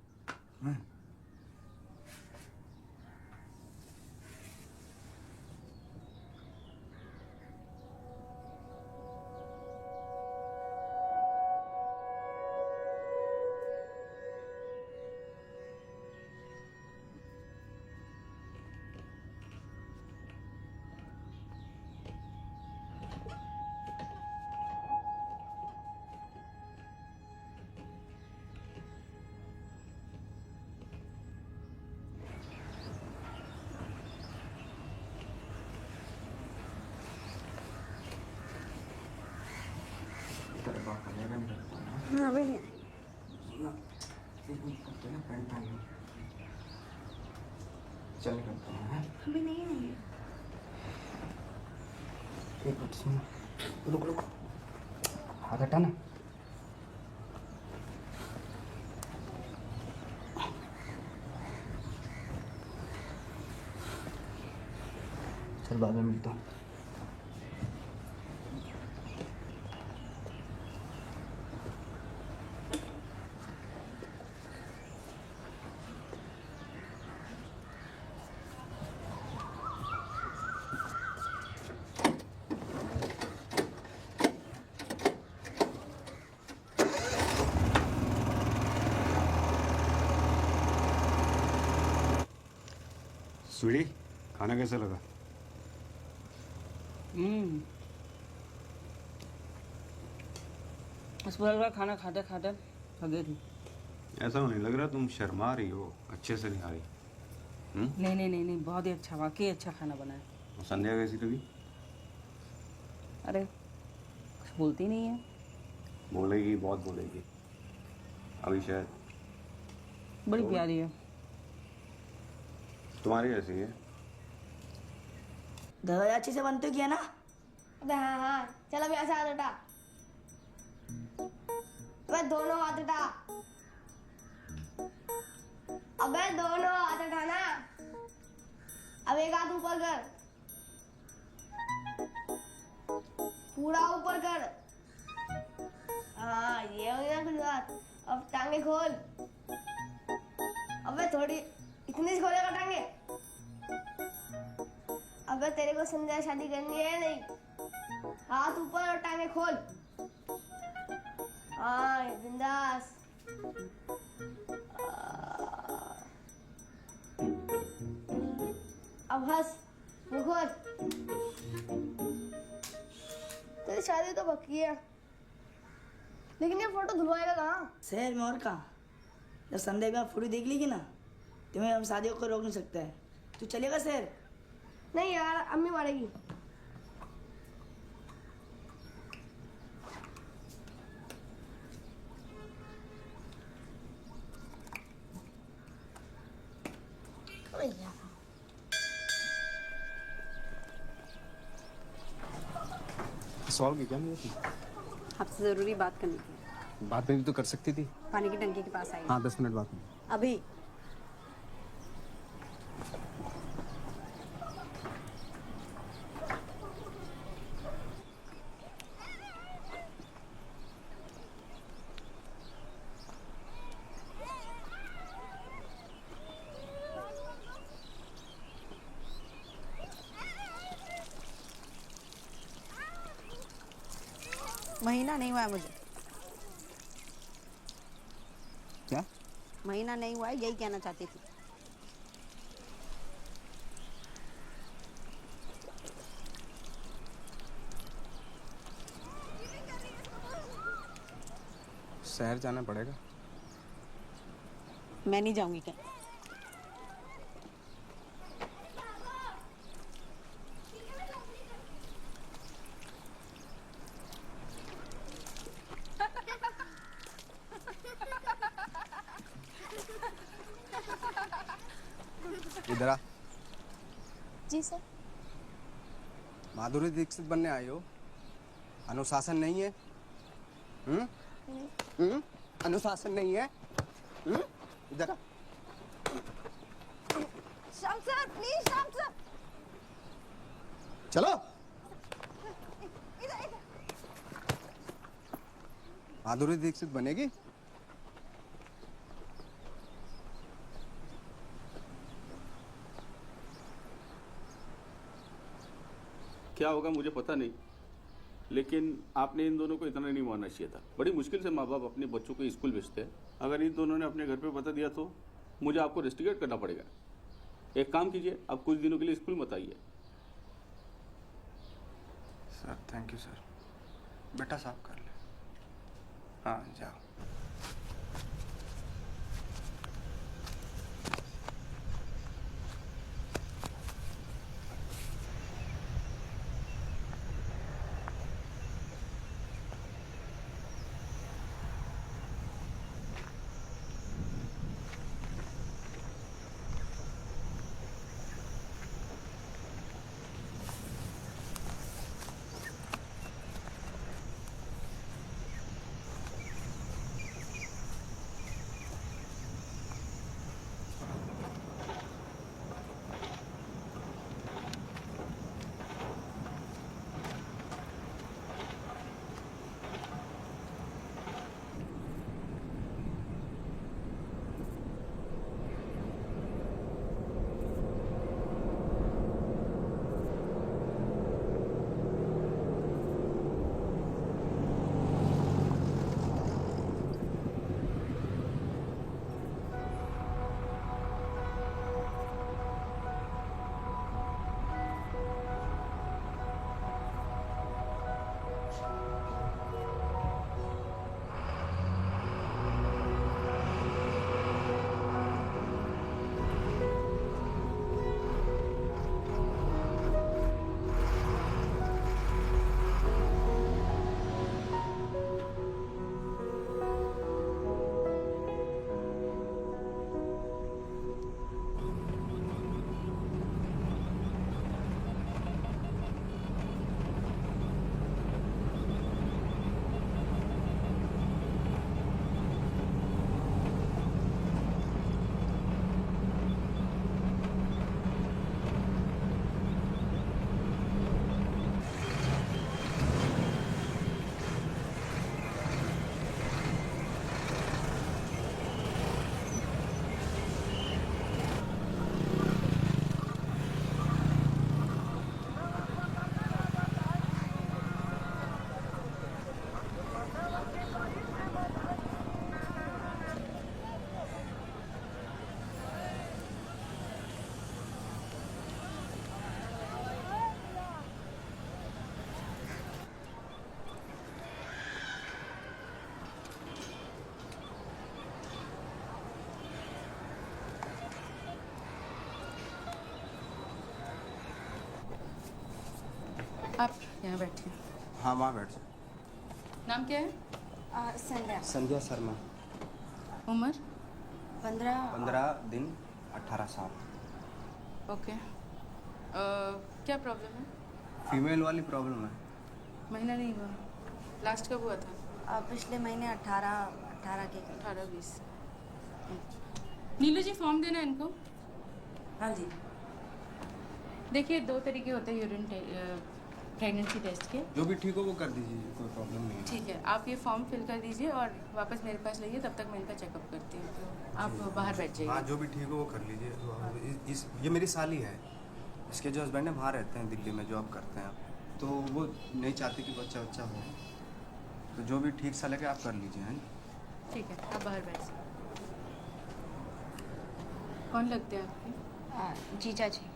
Speaker 3: अभी नहीं।
Speaker 1: चल करते हैं।
Speaker 3: अभी नहीं है।
Speaker 1: एक मिनट सुन, रुक रुक, हाथ हटा ना। चल बाद में मिलता हूँ।
Speaker 2: स्वीटी, खाना कैसा लगा?
Speaker 6: अस्पताल का खाना खाते खाते थक गई थी।
Speaker 2: ऐसा नहीं लग रहा, तुम शर्मा रही हो, अच्छे से नहीं आ रही।
Speaker 6: नहीं, बहुत ही अच्छा, वाकई अच्छा खाना बना है।
Speaker 2: और संध्या कैसी लगी?
Speaker 6: अरे कुछ बोलती नहीं है।
Speaker 2: बोलेगी, बहुत बोलेगी। अभी शायद
Speaker 6: बड़ी प्यारी है।
Speaker 2: तुम्हारी कैसी है?
Speaker 6: दादा अच्छे से बनते किया ना?
Speaker 5: अबे हाँ, चल अब यहाँ से हाथ उठा। अबे दोनों हाथ उठा। अबे दोनों हाथ उठाना। अब एक हाथ ऊपर कर, पूरा ऊपर कर। हाँ, ये हो गया कुछ बात। अब टांगे खोल। अबे थोड़ी इतनी सी खोलेगा टांगे? अबे तेरे को संध्या शादी करनी है नहीं? हाथ ऊपर और टांगे खोल। हाँ, बिंदास। अब हंस, मुंह खोल। तेरी शादी तो पक्की है, लेकिन ये फोटो धुलवाएगा कहाँ?
Speaker 6: शहर में और कहाँ? जब संध्या में फोटो देख लेगी ना, तुम्हें हम शादियों को रोक नहीं सकते हैं। तू चलेगा शहर?
Speaker 5: नहीं यार, अम्मी मारेगी।
Speaker 1: सॉल्व की क्या मुझे?
Speaker 10: आपसे जरूरी बात करनी थी।
Speaker 1: बात में भी तो कर सकती थी।
Speaker 10: पानी की टंकी के पास आई।
Speaker 1: हाँ, 10 मिनट बाद में।
Speaker 10: अभी महीना नहीं हुआ है मुझे।
Speaker 1: क्या?
Speaker 10: महीना नहीं हुआ है, यही कहना चाहती थी।
Speaker 1: शहर जाना पड़ेगा।
Speaker 10: मैं नहीं जाऊंगी क्या?
Speaker 1: इधर आ।
Speaker 8: जी सर।
Speaker 1: माधुरी दीक्षित बनने आई हो? अनुशासन नहीं है? अनुशासन नहीं है। इधर आ।
Speaker 6: Shyam sir please, Shyam sir
Speaker 1: चलो।
Speaker 6: इधर इधर।
Speaker 1: माधुरी दीक्षित बनेगी।
Speaker 11: क्या होगा मुझे पता नहीं, लेकिन आपने इन दोनों को इतना नहीं मारना चाहिए था। बड़ी मुश्किल से माँ बाप अपने बच्चों को स्कूल भेजते हैं। अगर इन दोनों ने अपने घर पे बता दिया तो मुझे आपको रेस्टिकेट करना पड़ेगा। एक काम कीजिए, आप कुछ दिनों के लिए स्कूल मत आइए।
Speaker 1: Sir thank you sir. बेटा साफ कर ले। हाँ जाओ।
Speaker 10: आप यहाँ बैठिए।
Speaker 1: हाँ वहाँ बैठ जाओ।
Speaker 10: नाम क्या है?
Speaker 3: संध्या।
Speaker 1: संध्या शर्मा।
Speaker 10: उम्र?
Speaker 3: 15
Speaker 1: दिन 18 साल।
Speaker 10: ओके। क्या प्रॉब्लम है?
Speaker 1: फीमेल वाली प्रॉब्लम है।
Speaker 10: महीना नहीं हुआ, लास्ट कब हुआ था?
Speaker 3: पिछले महीने 18 के
Speaker 10: 18-20। नीलू जी फॉर्म देना इनको।
Speaker 3: हाँ जी।
Speaker 10: देखिए 2 तरीके होते हैं यूरिन प्रेगनेंसी टेस्ट के।
Speaker 1: जो भी ठीक हो वो कर दीजिए, कोई प्रॉब्लम नहीं है।
Speaker 10: ठीक है, आप ये फॉर्म फिल कर दीजिए और वापस मेरे पास लाइए, तब तक मैं इनका चेकअप करती हूँ। आप बाहर बैठ जाइए।
Speaker 1: हाँ जो भी ठीक हो वो कर लीजिए। ये मेरी साली है, इसके जो हस्बैंड है बाहर रहते हैं, दिल्ली में जॉब करते हैं, तो वो नहीं चाहते कि बच्चा हो, तो जो भी ठीक सा लगे आप कर लीजिए। हैं
Speaker 10: ठीक है, आप बाहर बैठ जाइए। कौन लगते हैं आपके?
Speaker 3: जीजा जी।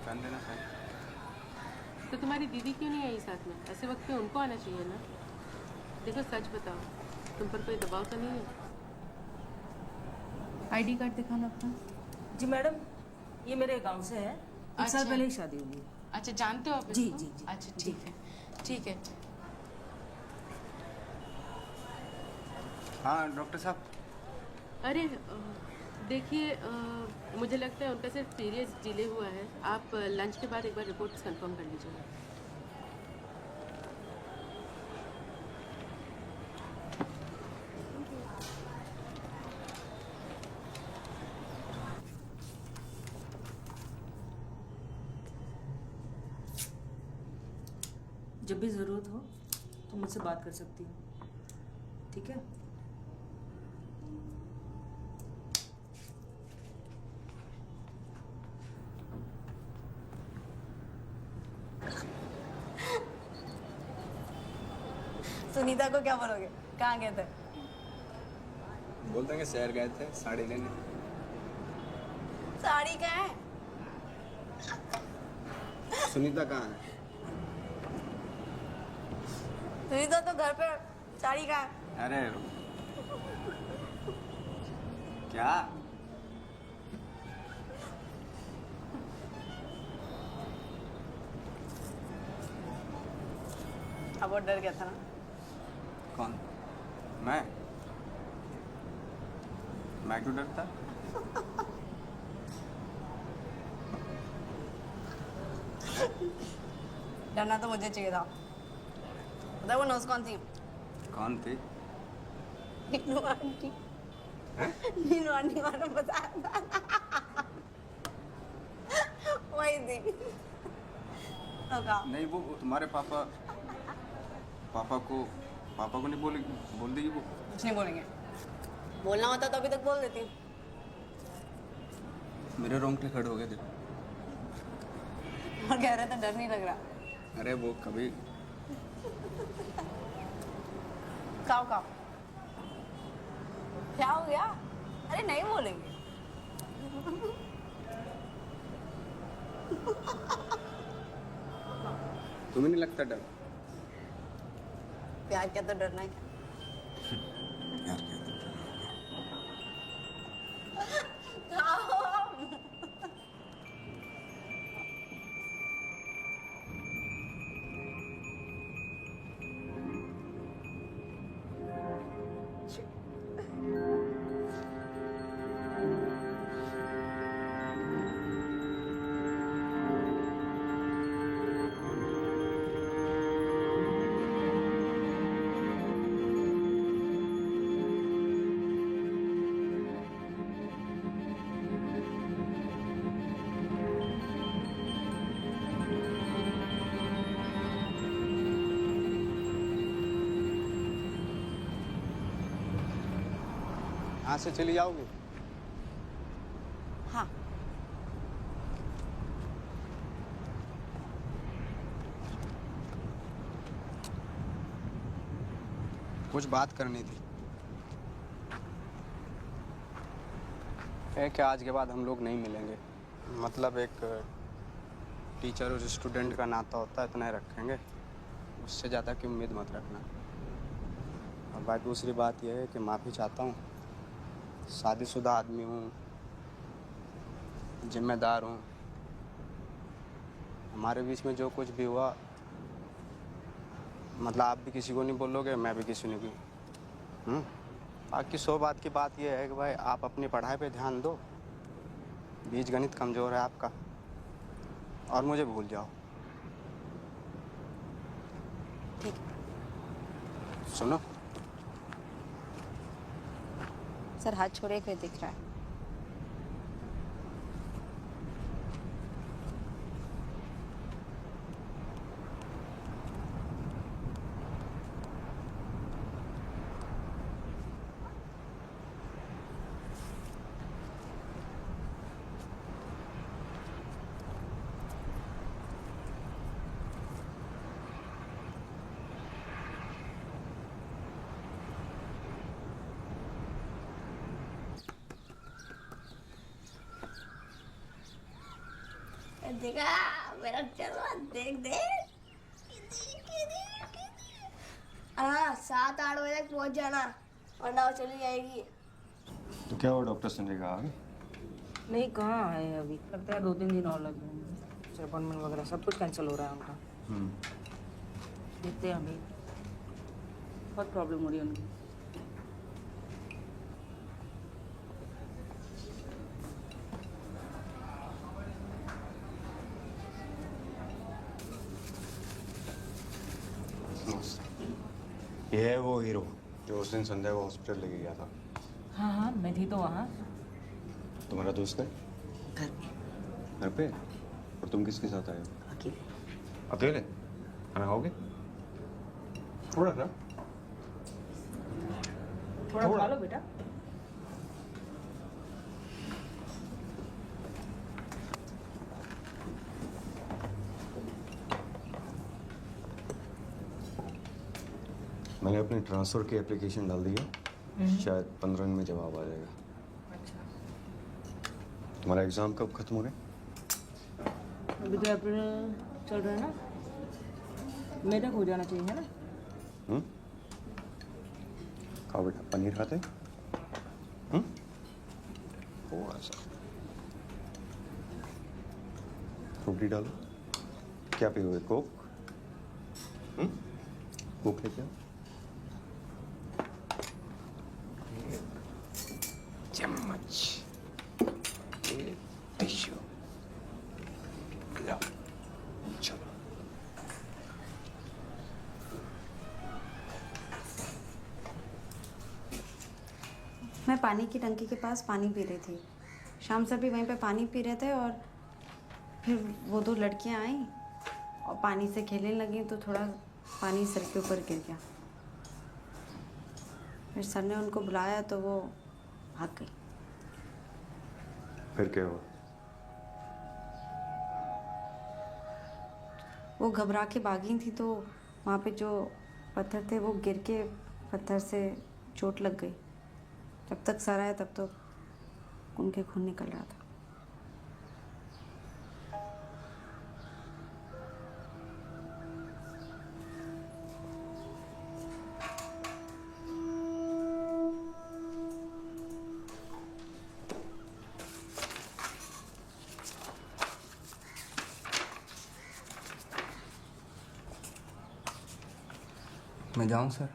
Speaker 1: कर लेना सर।
Speaker 7: तो तुम्हारी दीदी क्यों नहीं आई साथ में? ऐसे वक्त पे उनको आना चाहिए ना। देखो सच बताओ, तुम पर कोई दबाव तो नहीं है?
Speaker 10: आईडी कार्ड दिखाना अपना।
Speaker 6: जी मैडम, ये मेरे गांव से है। एक साल पहले ही शादी हुई।
Speaker 10: अच्छा, जानते हो आप
Speaker 6: जी
Speaker 10: इसको?
Speaker 6: जी जी।
Speaker 10: अच्छा ठीक है, ठीक है।
Speaker 1: हाँ डॉक्टर साहब।
Speaker 7: अरे देखिए, मुझे लगता है उनका सिर्फ पीरियड्स डिले हुआ है। आप लंच के बाद एक बार रिपोर्ट्स कंफर्म कर लीजिएगा।
Speaker 6: जब भी ज़रूरत हो तो मुझसे बात कर सकती हो, ठीक है? सुनीता को क्या बोलोगे? कहाँ गए थे?
Speaker 1: बोल देंगे शहर गए थे साड़ी लेने।
Speaker 6: साड़ी कहाँ है?
Speaker 1: सुनीता कहाँ है?
Speaker 6: सुनीता तो घर पे, साड़ी कहाँ है?
Speaker 1: अरे क्या?
Speaker 6: अब वो डर गया था ना?
Speaker 1: कौन? मैं क्यों डरता?
Speaker 6: डरना तो मुझे चाहिए था। पता है वो नर्स कौन थी?
Speaker 1: कौन थी?
Speaker 6: नीनू आंटी। नीनू आंटी वाला बताया था। वही थी। तो कहा?
Speaker 1: नहीं, वो तुम्हारे पापा को नहीं बोल देगी वो?
Speaker 6: कुछ नहीं बोलेंगे। बोलना होता तो अभी तक बोल देती।
Speaker 1: मेरे रोंगटे खड़े हो गए थे।
Speaker 6: और कह रहे थे डर नहीं लग रहा।
Speaker 1: अरे वो कभी
Speaker 6: खाओ खाओ। क्या हो गया? अरे नहीं बोलेंगे।
Speaker 1: तुम्हें नहीं लगता डर?
Speaker 6: प्यार क्या तो डरना है।
Speaker 1: यार क्या तो यहाँ से चली जाओगे?
Speaker 6: हाँ।
Speaker 1: कुछ बात करनी थी। एक आज के बाद हम लोग नहीं मिलेंगे। मतलब एक टीचर और स्टूडेंट का नाता होता है, इतना ही रखेंगे। उससे ज़्यादा की उम्मीद मत रखना। और बात दूसरी बात यह है कि माफ़ी चाहता हूँ। शादीशुदा आदमी हूँ, जिम्मेदार हूँ। हमारे बीच में जो कुछ भी हुआ, मतलब आप भी किसी को नहीं बोलोगे, मैं भी किसी ने भी। बाकी 100 बात की बात यह है कि भाई आप अपनी पढ़ाई पे ध्यान दो। बीज गणित कमज़ोर है आपका, और मुझे भूल जाओ।
Speaker 6: ठीक।
Speaker 1: सुनो,
Speaker 3: सर हाथ छोड़े कोई दिख रहा है?
Speaker 5: देखा मेरा चलवा, देख देख। हाँ 7-8 बजे तक पहुंच जाना, वरना वो चली जाएगी।
Speaker 9: तो क्या हुआ, डॉक्टर संजय का आ गए?
Speaker 6: नहीं, कहाँ है अभी? लगता है 2-3 दिन और लग जाएंगे। अपॉइंटमेंट वगैरह सब कुछ कैंसिल हो रहा है उनका। देखते हैं अभी, बहुत प्रॉब्लम हो रही है उनकी।
Speaker 9: ये है वो हीरो जो उस दिन संजय को हॉस्पिटल लेके गया था।
Speaker 6: हाँ हाँ, मैं थी तो वहाँ।
Speaker 9: तुम्हारा दोस्त है?
Speaker 6: घर पे।
Speaker 9: घर पे? और तुम किसके साथ आए हो?
Speaker 6: अकेले।
Speaker 9: अकेले? खाना खाओगे? थोड़ा सा
Speaker 6: थोड़ा खा लो बेटा।
Speaker 9: मैंने अपने ट्रांसफ़र की एप्लीकेशन डाल दी है, शायद 15 दिन में जवाब आ जाएगा।
Speaker 6: अच्छा,
Speaker 9: तुम्हारा एग्ज़ाम कब ख़त्म हो रहा है?
Speaker 6: अभी तो अप्रैल चल रहा है ना, मई तक हो जाना चाहिए है ना।
Speaker 9: खाओ बेटा, पनीर खाते? थोड़ा सा फ्रूटी डालो। क्या पियोगे, कोक? कोक लेके आओ। चम्मच, टिश्यू, लो, चलो।
Speaker 3: मैं पानी की टंकी के पास पानी पी रही थी। शाम सर भी वहीं पे पानी पी रहे थे और फिर वो दो लड़कियां आई और पानी से खेलने लगी तो थोड़ा पानी सर के ऊपर गिर गया। फिर सर ने उनको बुलाया तो वो भाग गई।
Speaker 9: फिर क्या हुआ?
Speaker 3: वो घबरा के भागी थी तो वहाँ पे जो पत्थर थे वो गिर के पत्थर से चोट लग गई। जब तक सर आया तब तो उनके खून निकल रहा था।
Speaker 1: मैं जाऊं सर?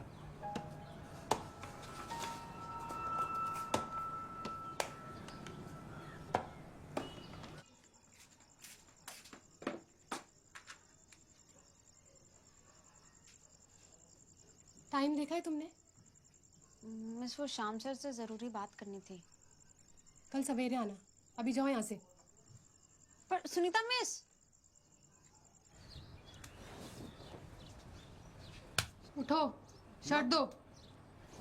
Speaker 12: टाइम देखा है तुमने?
Speaker 3: मिस वो शाम सर से ज़रूरी बात करनी थी।
Speaker 12: कल सवेरे आना। अभी जाओ यहाँ से।
Speaker 3: पर सुनीता मिस,
Speaker 12: उठो, शर्ट दो,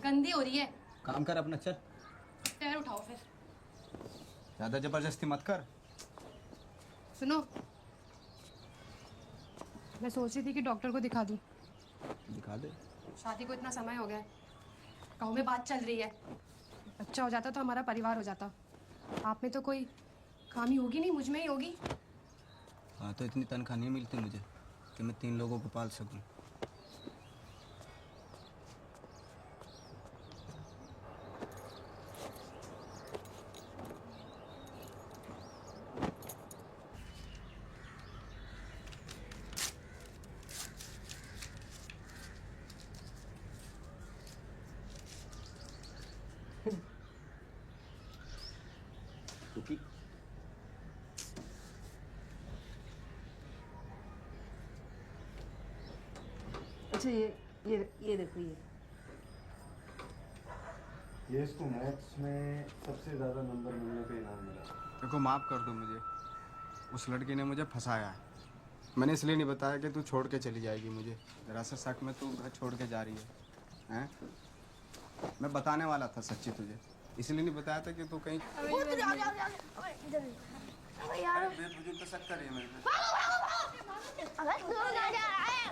Speaker 12: गंदी हो रही है।
Speaker 1: काम कर अपना, चल।
Speaker 12: पैर उठाओ फिर।
Speaker 1: ज्यादा जबरदस्ती मत कर।
Speaker 12: सुनो, मैं सोच रही थी कि डॉक्टर को दिखा दूं।
Speaker 1: दिखा दे।
Speaker 12: शादी को इतना समय हो गया है, गाँव में बात चल रही है। बच्चा हो जाता तो हमारा परिवार हो जाता। आप में तो कोई खामी होगी नहीं, मुझ में ही होगी।
Speaker 1: हाँ, तो इतनी तनख्वाह नहीं मिलती मुझे कि मैं 3 लोगों को पाल सकूं।
Speaker 2: रुकी।
Speaker 6: अच्छा, ये देखो,
Speaker 9: ये इसको मैथ्स में सबसे ज़्यादा नंबर मिलने पे इनाम मिला।
Speaker 1: देखो, माफ़ कर दो मुझे। उस लड़की ने मुझे फंसाया है। मैंने इसलिए नहीं बताया कि तू छोड़ के चली जाएगी मुझे। जरा सा शक में तू घर छोड़ के जा रही है, हैं? मैं बताने वाला था सच्ची तुझे, इसलिए नहीं बताया था कि तू कहीं।
Speaker 5: अबे यार,
Speaker 1: तुझे तो शक कर रही है मेरे में।
Speaker 5: अबे तू जा जा रहा है।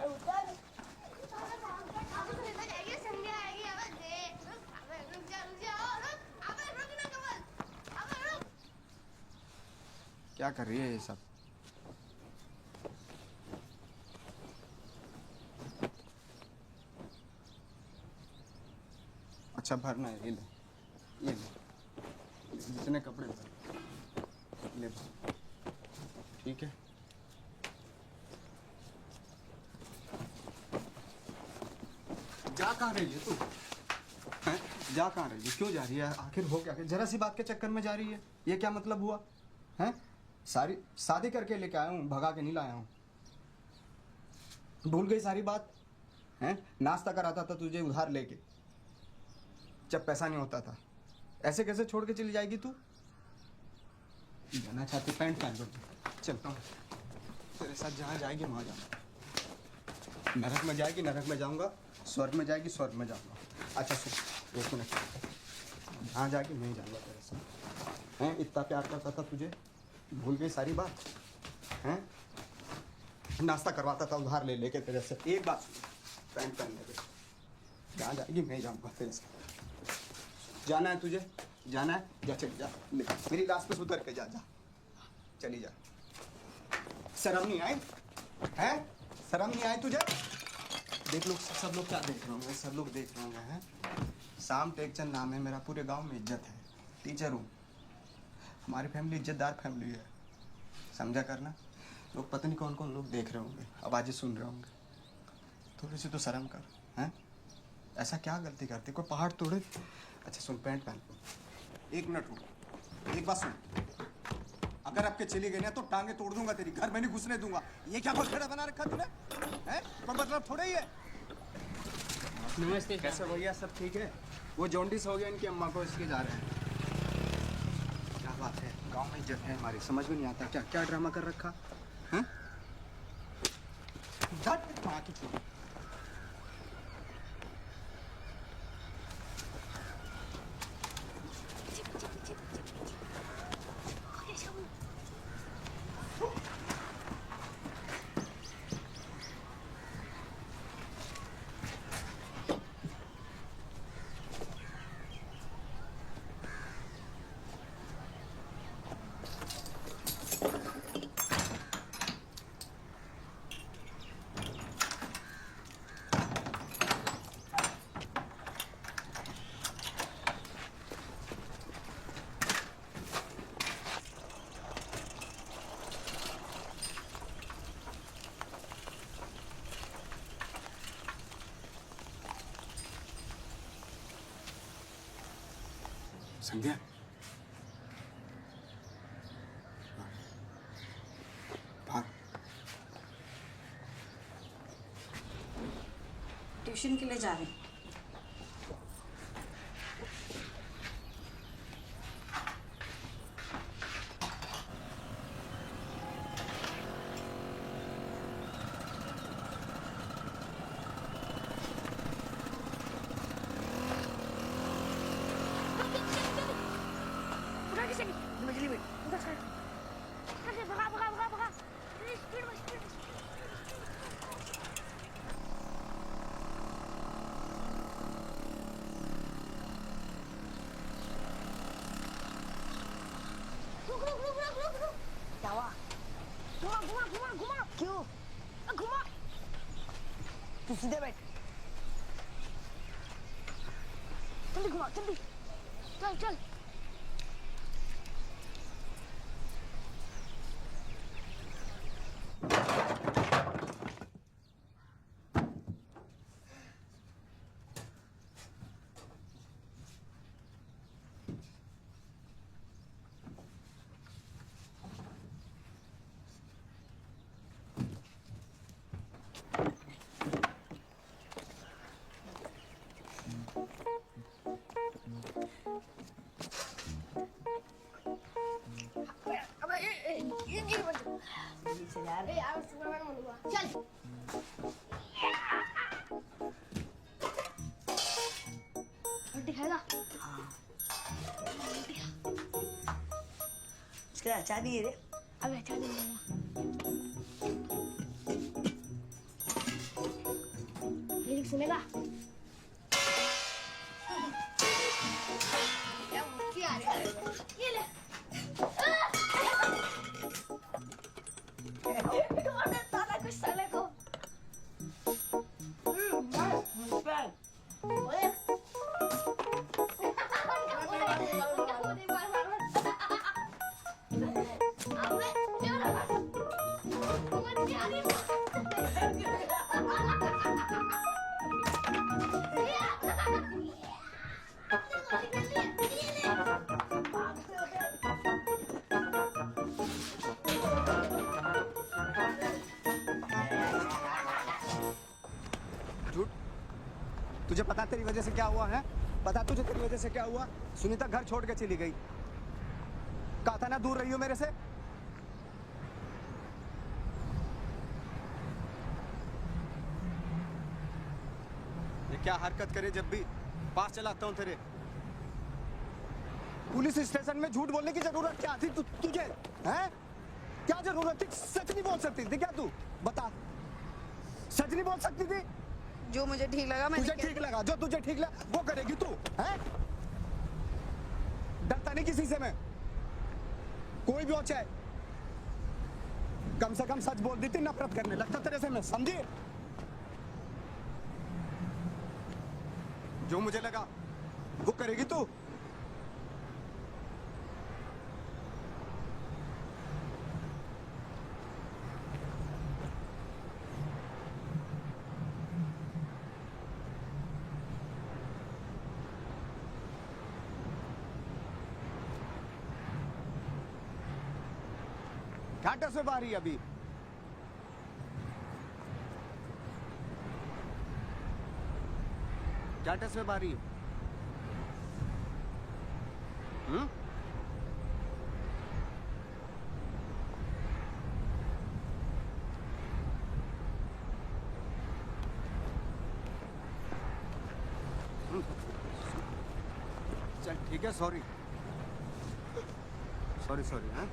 Speaker 5: अबे सुनीता जाएगी, संध्या आएगी। अबे दे, अबे रुक जा, अबे रुक ना कमल, अबे रुक।
Speaker 1: क्या कर रही है ये सब? अच्छा, भरना है, ये ले, जितने कपड़े भर ले भर। ठीक है। जा कहाँ रही है तू? हैं? जा कहाँ रही है? क्यों जा रही है? आखिर हो क्या? जरा सी बात के चक्कर में जा रही है। ये क्या मतलब हुआ? हैं? सारी शादी करके लेके आया हूँ, भगा के नहीं लाया हूँ। भूल गई सारी बात? हैं? नाश्ता कराता था तुझे उधार लेके, जब पैसा नहीं होता था। ऐसे कैसे छोड़ के चली जाएगी तू? जाना चाहती पैंट पहन लो। चलता हूँ, तेरे साथ जहाँ जाएगी वहाँ जाऊँगा। नरक में जाएगी, नरक में जाऊँगा। स्वर्ग में जाएगी, स्वर्ग में जाऊंगा। अच्छा सुन, 1 मिनट। हाँ जाके मैं जाऊंगा तेरे से। हैं इतना प्यार करता था तुझे, भूल गई सारी बात? हैं नाश्ता करवाता था उधार ले लेके तेरे से। एक बात सुन, पैंट पहन ले, जहाँ जाएगी मैं जाऊंगा तेरे से। जाना है तुझे, जाना है, जा चली जा, ले मेरी लाश पे उतर के जा, जा चली जा। शर्म नहीं आई? हैं शर्म नहीं आई तुझे? देख लो सब लोग क्या देख रहे होंगे, सब लोग देख रहे होंगे। हैं शाम टेकचंद नाम है मेरा, पूरे गांव में इज्जत है, टीचर हूँ। हमारी फैमिली इज्जतदार फैमिली है, समझा करना। लोग पता नहीं कौन कौन लोग देख रहे होंगे, आवाज़ें सुन रहे होंगे। थोड़ी सी तो शर्म कर। हैं ऐसा क्या गलती करती, कोई पहाड़ तोड़े? अच्छा सुन, पैंट पहन। 1 मिनट रुक, एक बात सुन, अगर आपके चली गई ना तो टांगे तोड़ दूंगा तेरी, घर में नहीं घुसने दूंगा। ये क्या बखेड़ा बना रखा तूने? हैं कोई मतलब थोड़ा ही है। नमस्ते। कैसे भैया, सब ठीक है? वो जॉन्डिस हो गया इनकी अम्मा को, इसके जा रहे हैं। क्या बात है, गांव में इज्जत है हमारी, समझ में नहीं आता क्या क्या ड्रामा कर रखा। हैं झट माँ की छोड़। संध्या,
Speaker 3: ट्यूशन के लिए जा रहे हैं।
Speaker 6: क्या हुआ? घुमा क्यों? घुमा, तू सीधे बैठ, जल्दी घुमा, जल्दी चल चल।
Speaker 5: रोटी खाएगा?
Speaker 6: इसके लिए अचार नहीं है रे।
Speaker 5: अबे अचार नहीं लेना। लिरिक सुनेगा? क्या मुक्की आ रही है? ये ले। ताला कुछ साले को।
Speaker 1: तुझे पता तेरी वजह से क्या हुआ है? पता तुझे तेरी वजह से क्या हुआ? सुनीता घर छोड़ के चली गई। कहा था ना दूर रही हो मेरे से। क्या हरकत करे जब भी पास चलाता हूँ तेरे। पुलिस स्टेशन में झूठ बोलने की जरूरत क्या थी तुझे? हैं? क्या जरूरत थी? सच नहीं बोल सकती थी क्या तू? बता, सच नहीं बोल सकती थी?
Speaker 3: जो मुझे ठीक लगा मैंने
Speaker 1: तुझे ठीक लगा, जो तुझे ठीक लगा वो करेगी तू, हैं? डरता नहीं किसी से मैं, कोई भी हो चाहे। कम से कम सच बोल देती, नफरत करने लगता तेरे से मैं, समझी? जो मुझे लगा वो करेगी तू। घाटा से बाहरी अभी घाटा से बाहरी। चल ठीक है, सॉरी सॉरी सॉरी। हाँ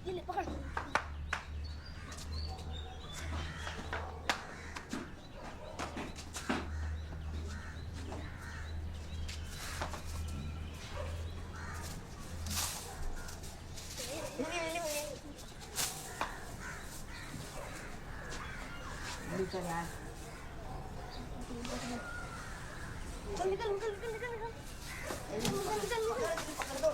Speaker 5: ये ले पकड़।
Speaker 6: चल यार,
Speaker 5: चल निकल निकल निकल निकल निकल निकल निकल पकड़ दो।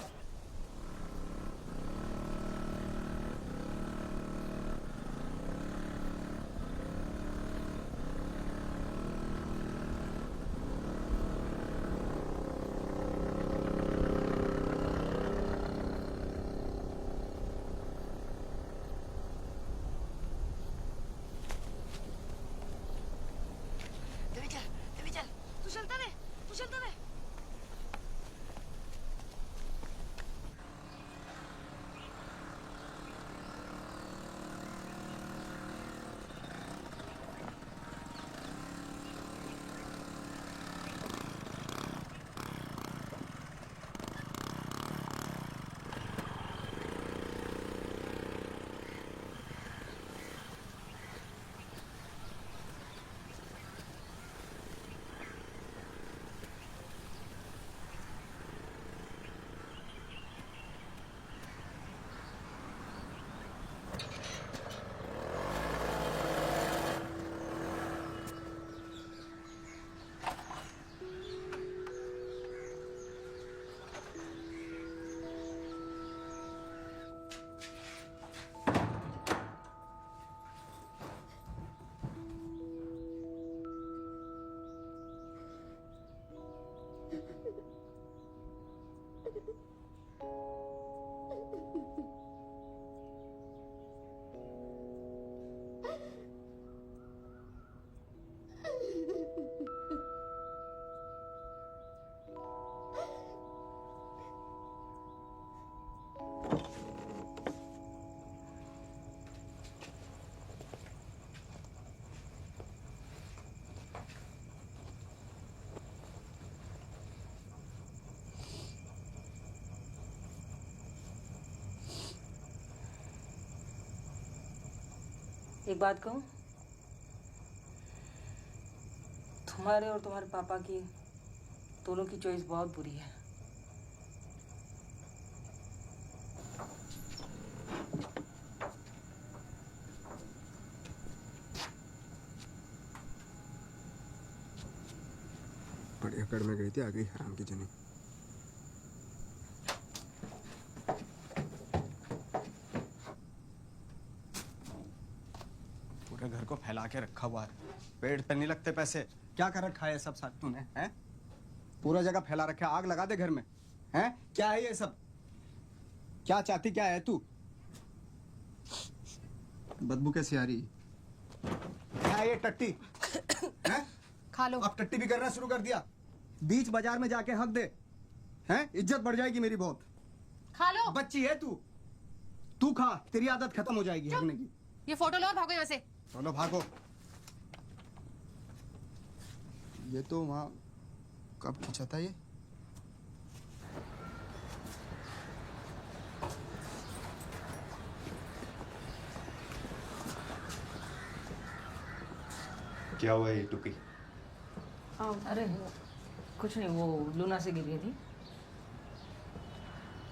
Speaker 5: तू चलता रहे, तू चलता रहे।
Speaker 6: एक बात कहूँ, तुम्हारे और तुम्हारे पापा की दोनों की चॉइस बहुत बुरी है।
Speaker 1: बड़ी अकड़ में गई थी, आ गई हराम की जनी। के रखा हुआ है, पेड़ पे नहीं लगते पैसे। क्या कर रखा है ये सब साथ तूने, हैं? पूरा जगह फैला रखा है, आग लगा दे घर में, हैं? क्या है ये सब? क्या चाहती क्या है तू? बदबू कैसी आ रही? क्या है ये टट्टी? हैं?
Speaker 12: खा लो।
Speaker 1: अब टट्टी भी करना शुरू कर दिया। बीच बाजार में जाके हक दे, हैं? इज्जत बढ़ जाएगी मेरी बहुत।
Speaker 12: खा लो।
Speaker 1: बच्ची है तू खा, तेरी आदत खत्म हो जाएगी हकने की।
Speaker 12: ये फोटो लो और भागो यहाँ से।
Speaker 1: चलो भागो। ये तो वहाँ कब खींचा था ये?
Speaker 2: क्या हुआ ये टुकी?
Speaker 6: अरे कुछ नहीं, वो लूना से गिर गई थी।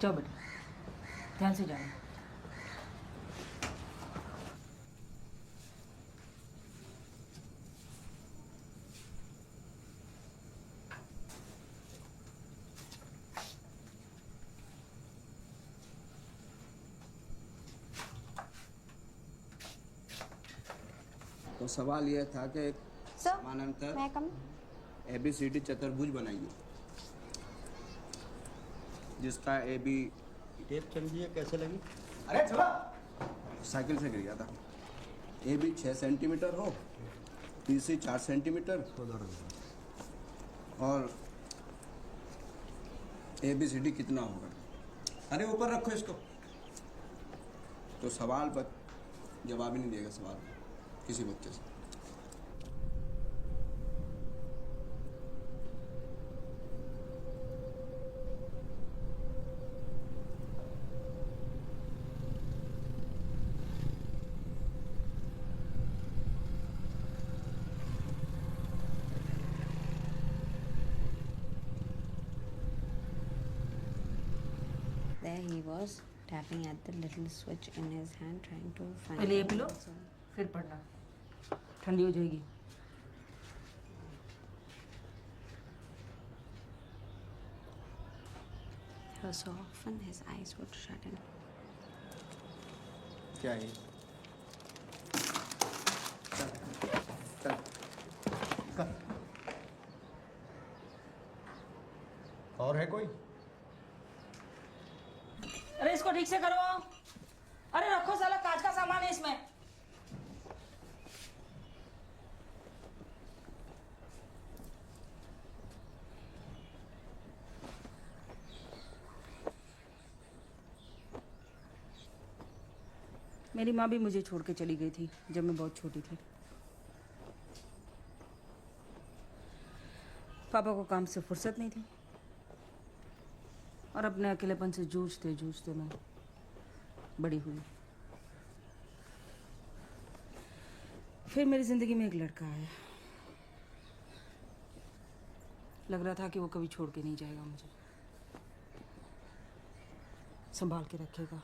Speaker 6: जाओ बेटा, ध्यान से जाना।
Speaker 1: तो सवाल यह था कि समानांतर ABCD चतुर्भुज बनाइए, जिसका AB
Speaker 2: टेप चल रही है, कैसे लगी?
Speaker 1: अरे चला साइकिल से गिर गया था। AB 6 सेंटीमीटर हो, BC 4 सेंटीमीटर और ABCD कितना होगा? अरे ऊपर रखो इसको। तो सवाल पर जवाब ही नहीं देगा सवाल किसी बच्चे से।
Speaker 3: There he was, tapping at the little switch in his hand, trying to find.
Speaker 6: पहले ये पी लो, फिर पढ़ना, ठंडी हो जाएगी।
Speaker 3: So often his eyes would shut in.
Speaker 1: क्या है? चल, चल, चल। और है कोई?
Speaker 6: अरे इसको ठीक से करो। अरे रखो, साला कांच का सामान है इसमें। मेरी माँ भी मुझे छोड़ के चली गई थी जब मैं बहुत छोटी थी। पापा को काम से फुर्सत नहीं थी और अपने अकेलेपन से जूझते जूझते मैं बड़ी हुई। फिर मेरी जिंदगी में एक लड़का आया। लग रहा था कि वो कभी छोड़ के नहीं जाएगा, मुझे संभाल के रखेगा।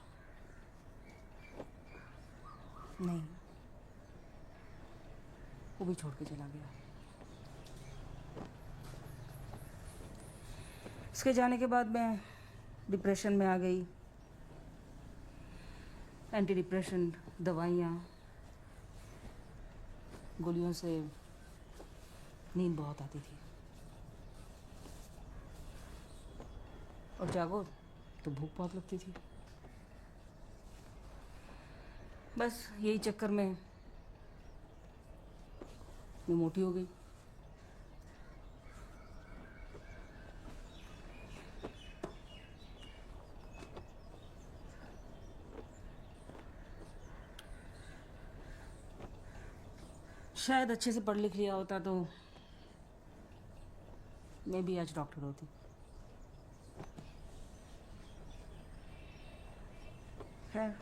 Speaker 6: नहीं, वो भी छोड़ के चला गया। इसके जाने के बाद मैं डिप्रेशन में आ गई। एंटी डिप्रेशन दवाइयाँ, गोलियों से नींद बहुत आती थी और जागो तो भूख बहुत लगती थी। बस यही चक्कर में मैं मोटी हो गई। शायद अच्छे से पढ़ लिख लिया होता तो मैं भी आज डॉक्टर होती। खैर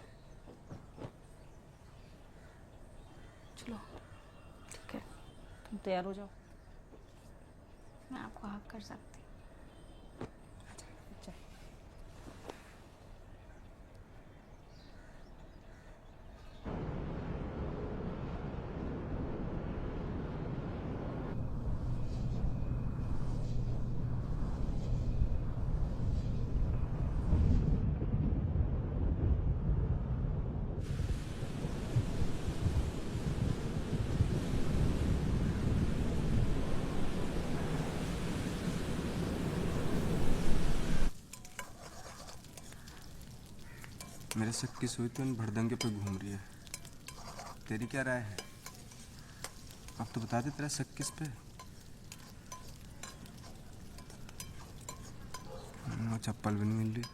Speaker 6: चलो ठीक है, तुम तैयार हो जाओ।
Speaker 3: मैं आपको हक कर सकती।
Speaker 1: मेरे शक की सुई तो इन भड़दंगे पे घूम रही है। तेरी क्या राय है? अब तो बता दे तेरा शक किस पे? चप्पल भी नहीं मिल रही।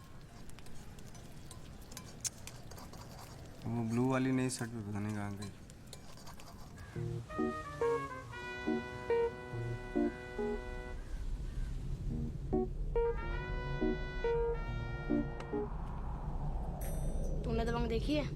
Speaker 1: वो ब्लू वाली नई शर्ट भी पता नहीं कहाँ गई।
Speaker 5: तूने दबंग देखी है?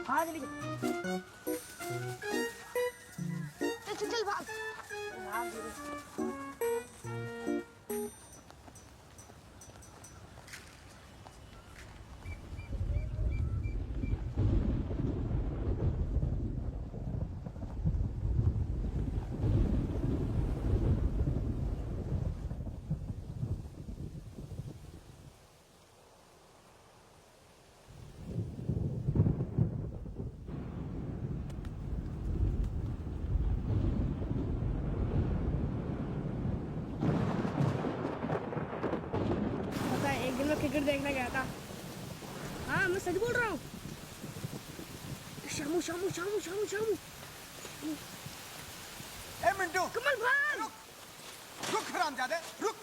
Speaker 5: हाँ जल्दी चल चल भाग। एक दिन मैं क्रिकेट देखने गया था। हाँ मैं सच बोल रहा हूँ। शामू शामू शामू शामू शामू।
Speaker 1: ए मिंटू,
Speaker 5: कमल भाई
Speaker 1: रुक हरामजादे, रुक।